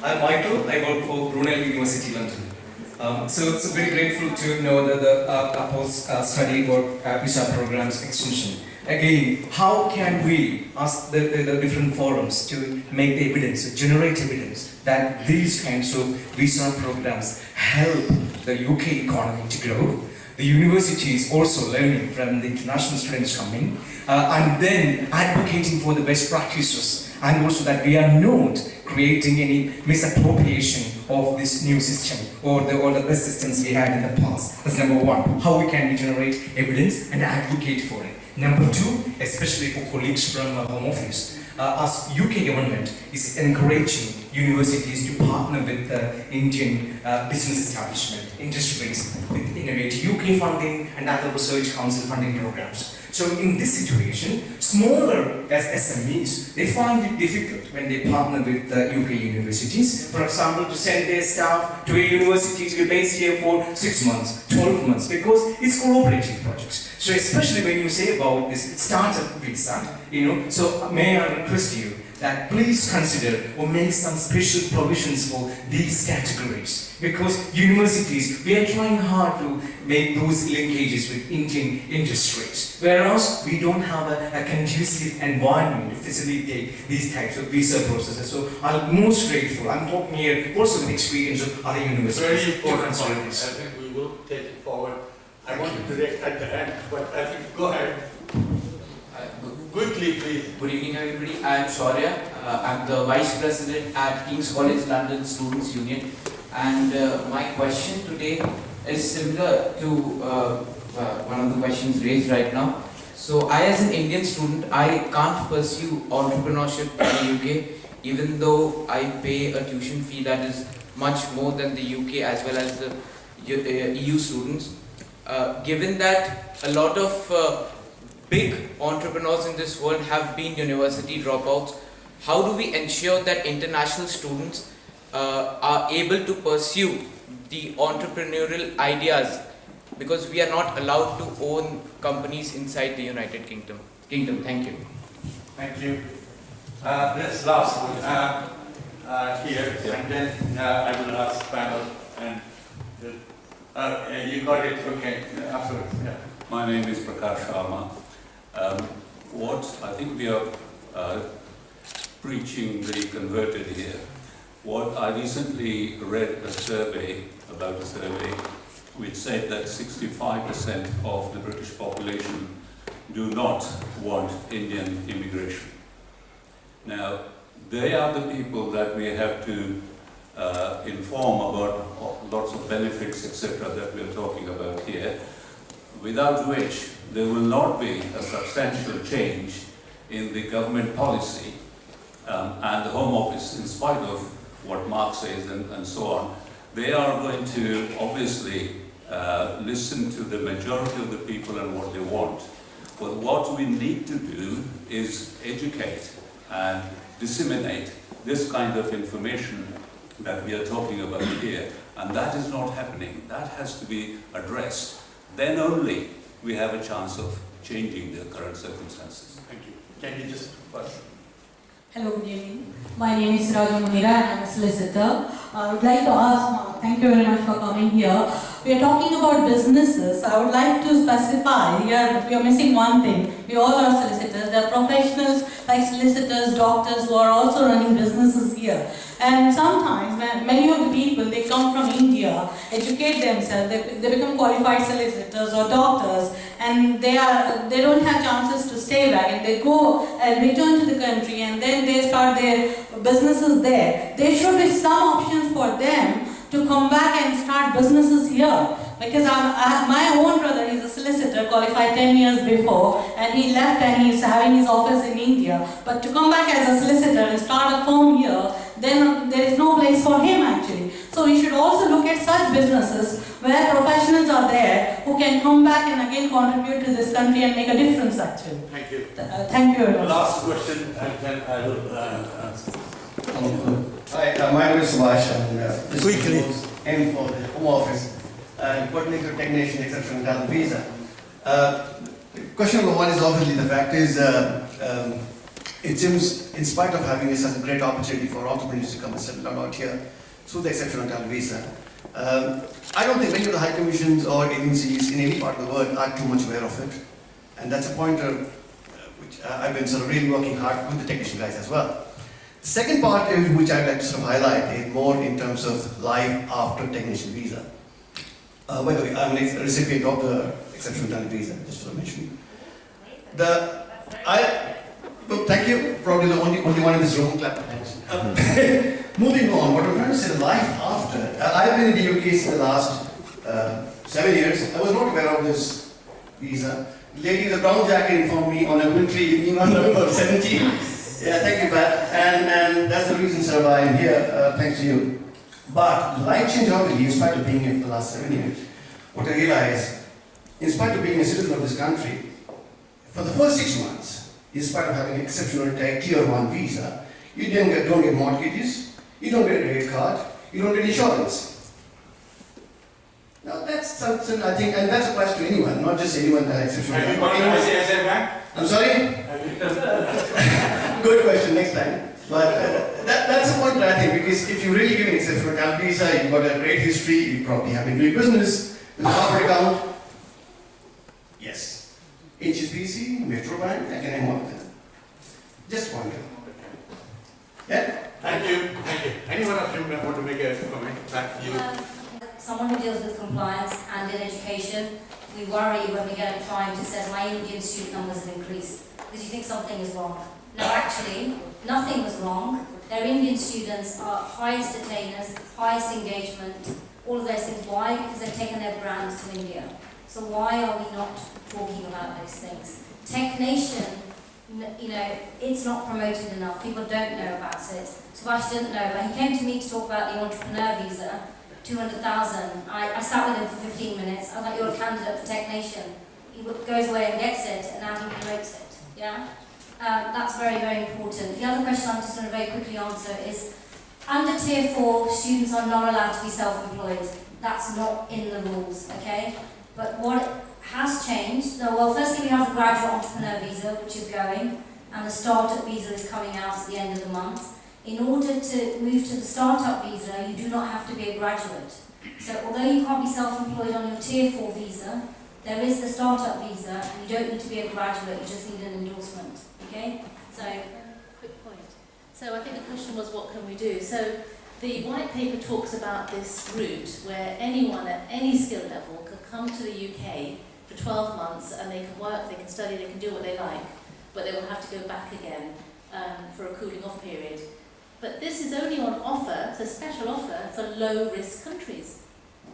I'm Michael. I work for Brunel University, London. So it's very grateful to know that the post-study work visa programs extension. Again, how can we ask the different forums to make the evidence, generate evidence that these kinds of visa programs help the UK economy to grow? The university is also learning from the international students coming and then advocating for the best practices, and also that we are not creating any misappropriation of this new system or the systems we had in the past. That's number one. How we can generate evidence and advocate for it. Number two, especially for colleagues from Home Office, as UK government is encouraging universities to partner with Indian business establishment, industries, with innovative UK funding and other research council funding programs. So in this situation, smaller SMEs, they find it difficult when they partner with UK universities. For example, to send their staff to a university to be based here for 6 months, 12 months, because it's cooperative projects. So especially when you say about this startup visa, so may I request you that please consider or make some special provisions for these categories, because universities, we are trying hard to make those linkages with Indian industries, whereas we don't have a conducive environment to facilitate these types of visa processes. So I'm most grateful. I'm talking here also with experience of other universities. Very important point. I think we will take it forward. I want to direct at the end, but I think go ahead. Quickly, please. Good evening, everybody. I am Shaurya. I'm the Vice President at King's College London Students' Union. And my question today is similar to one of the questions raised right now. So I, as an Indian student, I can't pursue entrepreneurship in the UK, even though I pay a tuition fee that is much more than the UK as well as the EU students. Given that a lot of big entrepreneurs in this world have been university dropouts, how do we ensure that international students are able to pursue the entrepreneurial ideas because we are not allowed to own companies inside the United Kingdom. Thank you. Thank you. This last one here, and then I will ask panel. And you got it, okay? Afterwards, yeah. My name is Prakash Sharma. I think we are preaching the converted here. What I recently read a survey which said that 65% of the British population do not want Indian immigration. Now, they are the people that we have to inform about lots of benefits, etc., that we are talking about here, without which there will not be a substantial change in the government policy and the Home Office, in spite of what Mark says and so on. They are going to obviously listen to the majority of the people and what they want. But what we need to do is educate and disseminate this kind of information that we are talking about here, and that is not happening. That has to be addressed. Then only we have a chance of changing the current circumstances. Thank you. Can you just first? Hello, good evening. My name is Munira and I'm a solicitor. I would like to ask, thank you very much for coming here. We are talking about businesses. I would like to specify here, we are missing one thing. We all are solicitors. There are professionals like solicitors, doctors who are also running businesses here. And sometimes, many of the people, they come from India, educate themselves, they become qualified solicitors or doctors, and they don't have chances to stay back, and they go and return to the country, and then they start their businesses there. There should be some options for them to come back and start businesses here. Because my own brother, he's a solicitor, qualified 10 years before, and he left and he's having his office in India. But to come back as a solicitor and start a firm here, then there is no place for him actually. So we should also look at such businesses where professionals are there who can come back and again contribute to this country and make a difference actually. Thank you. Thank you very much. Last question, and then I will answer. Hi, my name is Subhash, and this is aim for the Home Office and pertaining to technician exception and visa. Question number one is obviously the fact is it seems in spite of having such a great opportunity for entrepreneurs to come and settle down out here through the exception and visa, I don't think many of the high commissions or agencies in any part of the world are too much aware of it, and that's a pointer which I've been sort of really working hard with the technician guys as well. The second part is, which I'd like to sort of highlight, is more in terms of life after technician visa. By the way, I'm a recipient of the exceptional talent visa, just for mentioning. Thank you, probably the only one in this room, clap. Moving on, what I'm trying to say, life after. I've been in the UK for the last 7 years. I was not aware of this visa. The lady in the brown jacket informed me on a wintry evening on November 17. Yeah, thank you, Pat. And that's the reason, sir, why I'm here, thanks to you. But life changed obviously, in spite of being here for the last 7 years. What I realized, in spite of being a citizen of this country, for the first 6 months, in spite of having an exceptional tier 1 visa, you don't get mortgages, you don't get a credit card, you don't get insurance. Now that's something I think, and that applies to anyone, not just anyone that has exceptional. Have you gone to ICICI Bank? I'm sorry? Good question, next time. But that's the point that I think, because if you really give an exceptional talent visa, you've got a great history, you probably have been doing business with a corporate account. Yes. HSBC, Metro Bank, I can name all of them. Just one. Yeah? Thank you. Thank you. Anyone of you want to make a comment? Back to you. Someone who deals with compliance and in education, we worry when we get a client who says my Indian student numbers have increased because you think something is wrong. No, actually, nothing was wrong. Their Indian students are highest attainers, highest engagement, all of those things. Why? Because they've taken their brand to India. So why are we not talking about those things? Technation, you know, it's not promoted enough. People don't know about it. Subhash didn't know, but he came to me to talk about the entrepreneur visa, 200,000. I sat with him for 15 minutes. I was like, you're a candidate for technician. He goes away and gets it, and now he promotes it. Yeah? That's very, very important. The other question I'm just going to very quickly answer is, under Tier 4, students are not allowed to be self-employed. That's not in the rules, okay? But what has changed, well, firstly we have the graduate entrepreneur visa, which is going, and the startup visa is coming out at the end of the month. In order to move to the startup visa, you do not have to be a graduate. So although you can't be self-employed on your Tier 4 visa, there is the startup visa, and you don't need to be a graduate, you just need an endorsement. Okay? So, quick point. So I think the question was, what can we do? So the white paper talks about this route where anyone at any skill level can come to the UK for 12 months and they can work, they can study, they can do what they like, but they will have to go back again for a cooling off period. But this is only on offer, it's a special offer for low-risk countries.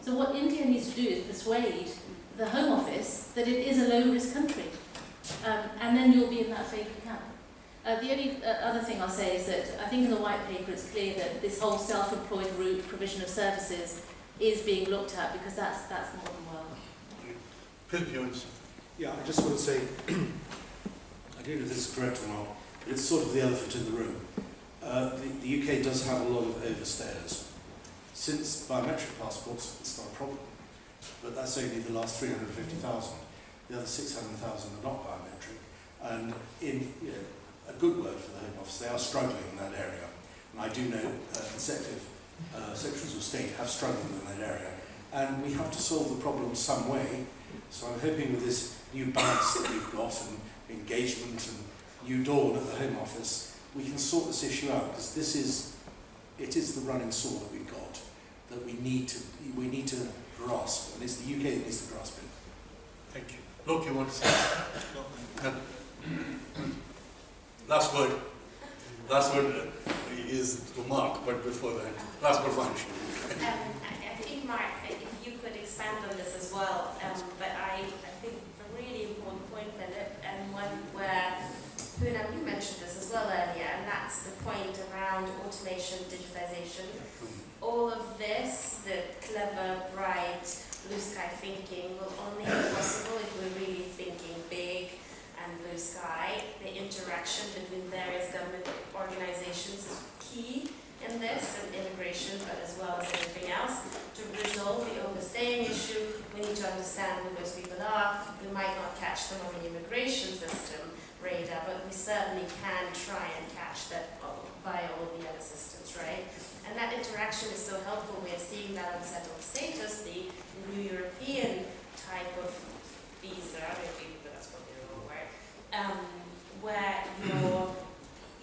So what India needs to do is persuade the Home Office that it is a low-risk country. And then you'll be in that favoured camp. The only other thing I'll say is that I think in the white paper it's clear that this whole self-employed route, provision of services, is being looked at because that's the modern world. Yeah, I just want to say, I don't know if this is correct or not, but it's sort of the elephant in the room. The UK does have a lot of overstayers. Since biometric passports, it's not a problem. But that's only the last 350,000. The other 600,000 are not biometric. And in a good word for the Home Office, they are struggling in that area. And I do know Secretaries of State have struggled in that area. And we have to solve the problem some way. So I'm hoping with this new balance that we've got and engagement and new dawn at the Home Office, we can sort this issue out, because it is the running saw that we've got that we need to grasp, and it's the UK that needs to grasp it. Thank you. Look, you want to say? No. Last word. Last word is to Mark, but before that, last word, Manish. I think, Mark, if you could expand on this as well, but I think a really important point, Philip, and one where Punam, you mentioned this as well earlier, and that's the point around automation, digitization. All of this, the clever, bright, blue sky thinking will only be possible if we're really thinking big and blue sky. The interaction between various government organizations is key in this, and immigration, but as well as everything else. To resolve the overstaying issue, we need to understand who those people are. We might not catch them on the immigration system radar, but we certainly can try and catch that via all the other systems, right? And that interaction is so helpful. We are seeing that unsettled status, the new European type of visa, maybe that's probably the wrong word, where your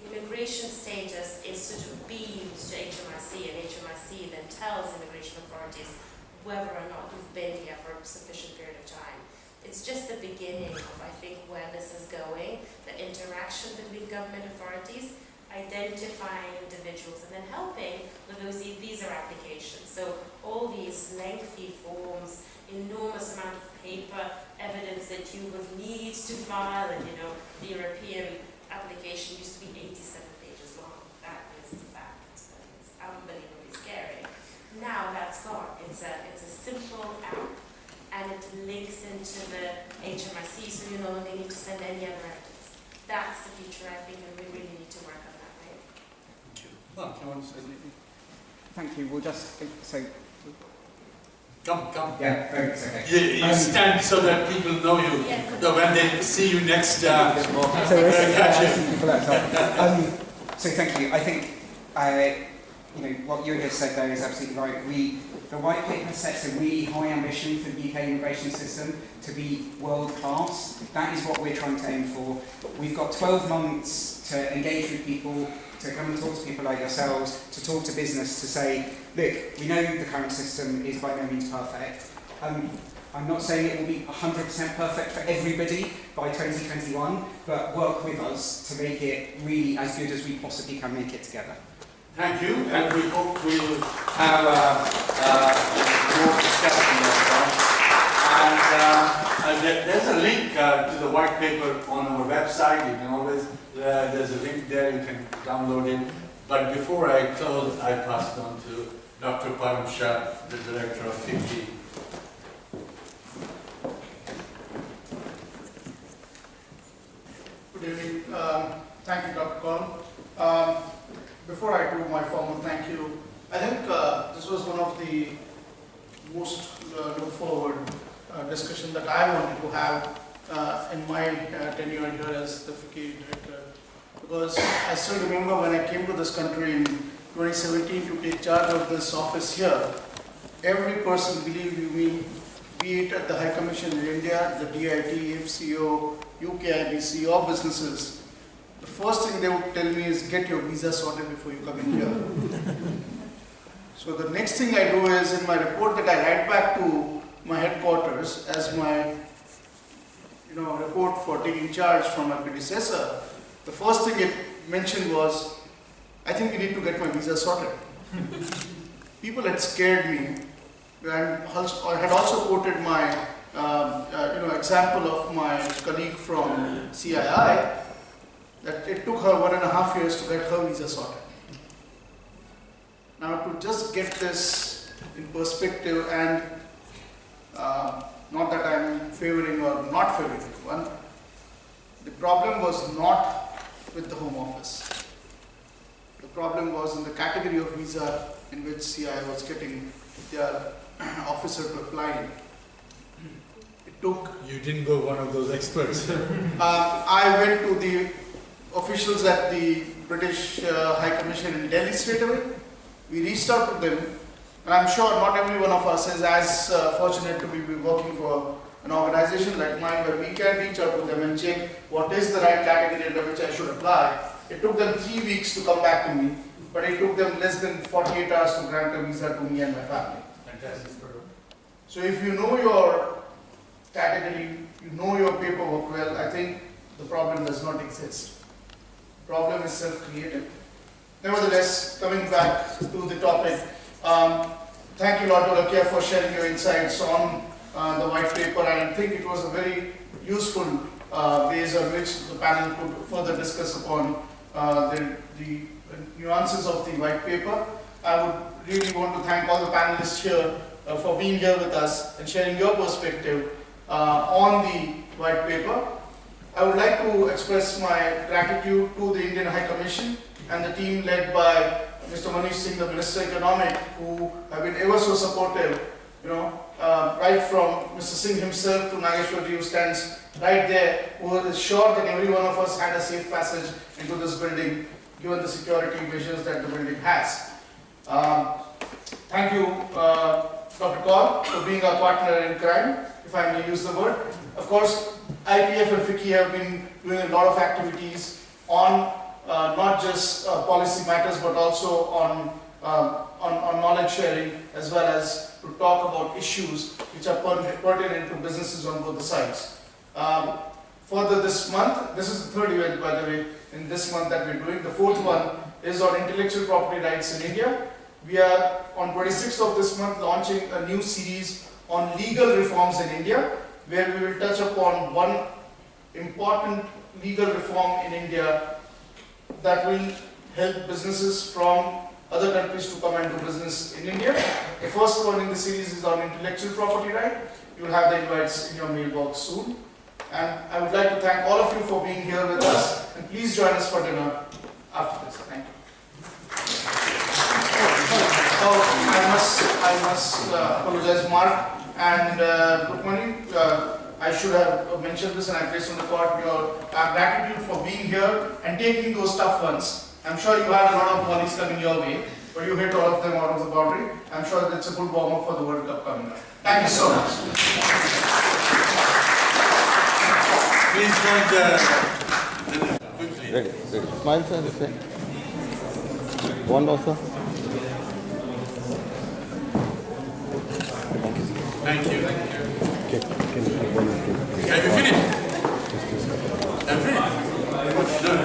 immigration status is sort of beamed to HMRC, and HMRC then tells immigration authorities whether or not you've been here for a sufficient period of time. It's just the beginning of, I think, where this is going, the interaction between government authorities, identifying individuals, and then helping with those visa applications. So all these lengthy forms, enormous amount of paper, evidence that you would need to file, and the European application used to be 87 pages long. That is the fact. It's unbelievably scary. Now that's gone. It's a simple app, and it links into the HMRC, so you no longer need to send any other items. That's the future, I think, and we really need to work on that, right? Thank you. Mark, you want to say anything? Thank you. We'll just so. Come. Yeah, thanks. Okay. You stand so that people know you. Yeah. So when they see you next, So thank you. I think what you just said there is absolutely right. The white paper sets a really high ambition for the UK immigration system to be world class. That is what we're trying to aim for. We've got 12 months to engage with people, to come and talk to people like yourselves, to talk to business, to say, look, we know the current system is by no means perfect. I'm not saying it will be 100% perfect for everybody by 2021, but work with us to make it really as good as we possibly can make it together. Thank you, and we hope we will have more discussion later on. And there's a link to the white paper on our website. You can always, there's a link there, you can download it. But before I close, I pass it on to Dr. Punam Birly, the Director of FICCI. Good evening. Thank you, Dr. Kaul. Before I do my formal thank you, I think this was one of the most look forward discussion that I wanted to have in my tenure here as the FICCI director. Because I still remember when I came to this country in 2017 to take charge of this office here, every person, believe you me, be it at the High Commission in India, the DIT, FCO, UK IBC, or businesses, the first thing they would tell me is get your visa sorted before you come in here. So the next thing I do is in my report that I write back to my headquarters as my report for taking charge from my predecessor, the first thing it mentioned was, I think we need to get my visa sorted. People had scared me, and I had also quoted my example of my colleague from CII, that it took her 1.5 years to get her visa sorted. Now to just get this in perspective, and not that I'm favoring or not favoring one, the problem was not with the Home Office. The problem was in the category of visa in which CII was getting their officer to apply in. It took... You didn't go one of those experts. I went to the officials at the British High Commission in Delhi straight away. We reached out to them, and I'm sure not every one of us is as fortunate to be working for an organization like mine where we can reach out to them and check what is the right category under which I should apply. It took them 3 weeks to come back to me, but it took them less than 48 hours to grant a visa to me and my family. Fantastic. So if you know your category, you know your paperwork well, I think the problem does not exist. The problem is self-created. Nevertheless, coming back to the topic, thank you Lord Dholakia for sharing your insights on the white paper. I think it was a very useful base on which the panel could further discuss upon the nuances of the white paper. I would really want to thank all the panelists here for being here with us and sharing your perspective on the white paper. I would like to express my gratitude to the Indian High Commission and the team led by Mr. Manish Singh, the Minister Economic, who have been ever so supportive, right from Mr. Singh himself to Nageshwarji, who stands right there, who is sure that every one of us had a safe passage into this building, given the security measures that the building has. Thank you, Dr. Kaul, for being our partner in crime, if I may use the word. Of course, IPF and FICCI have been doing a lot of activities on not just policy matters, but also on knowledge sharing, as well as to talk about issues which are pertinent to businesses on both the sides. Further this month, this is the third event by the way, in this month that we're doing. The fourth one is on intellectual property rights in India. We are on 26th of this month launching a new series on legal reforms in India, where we will touch upon one important legal reform in India that will help businesses from other countries to come and do business in India. The first one in the series is on intellectual property right. You will have the invites in your mailbox soon. And I would like to thank all of you for being here with us, and please join us for dinner after this. Thank you. I must apologize, Mark and Rukmani. I should have mentioned this, and I place on the court your gratitude for being here and taking those tough ones. I'm sure you had a lot of volleys coming your way, but you hit all of them out of the boundary. I'm sure that's a good warm-up for the World Cup coming up. Thank you so much. Please join the quickly. Ready. Smile, sir. This way. One also. Thank you. Okay. Can you Have you finished? I'm finished.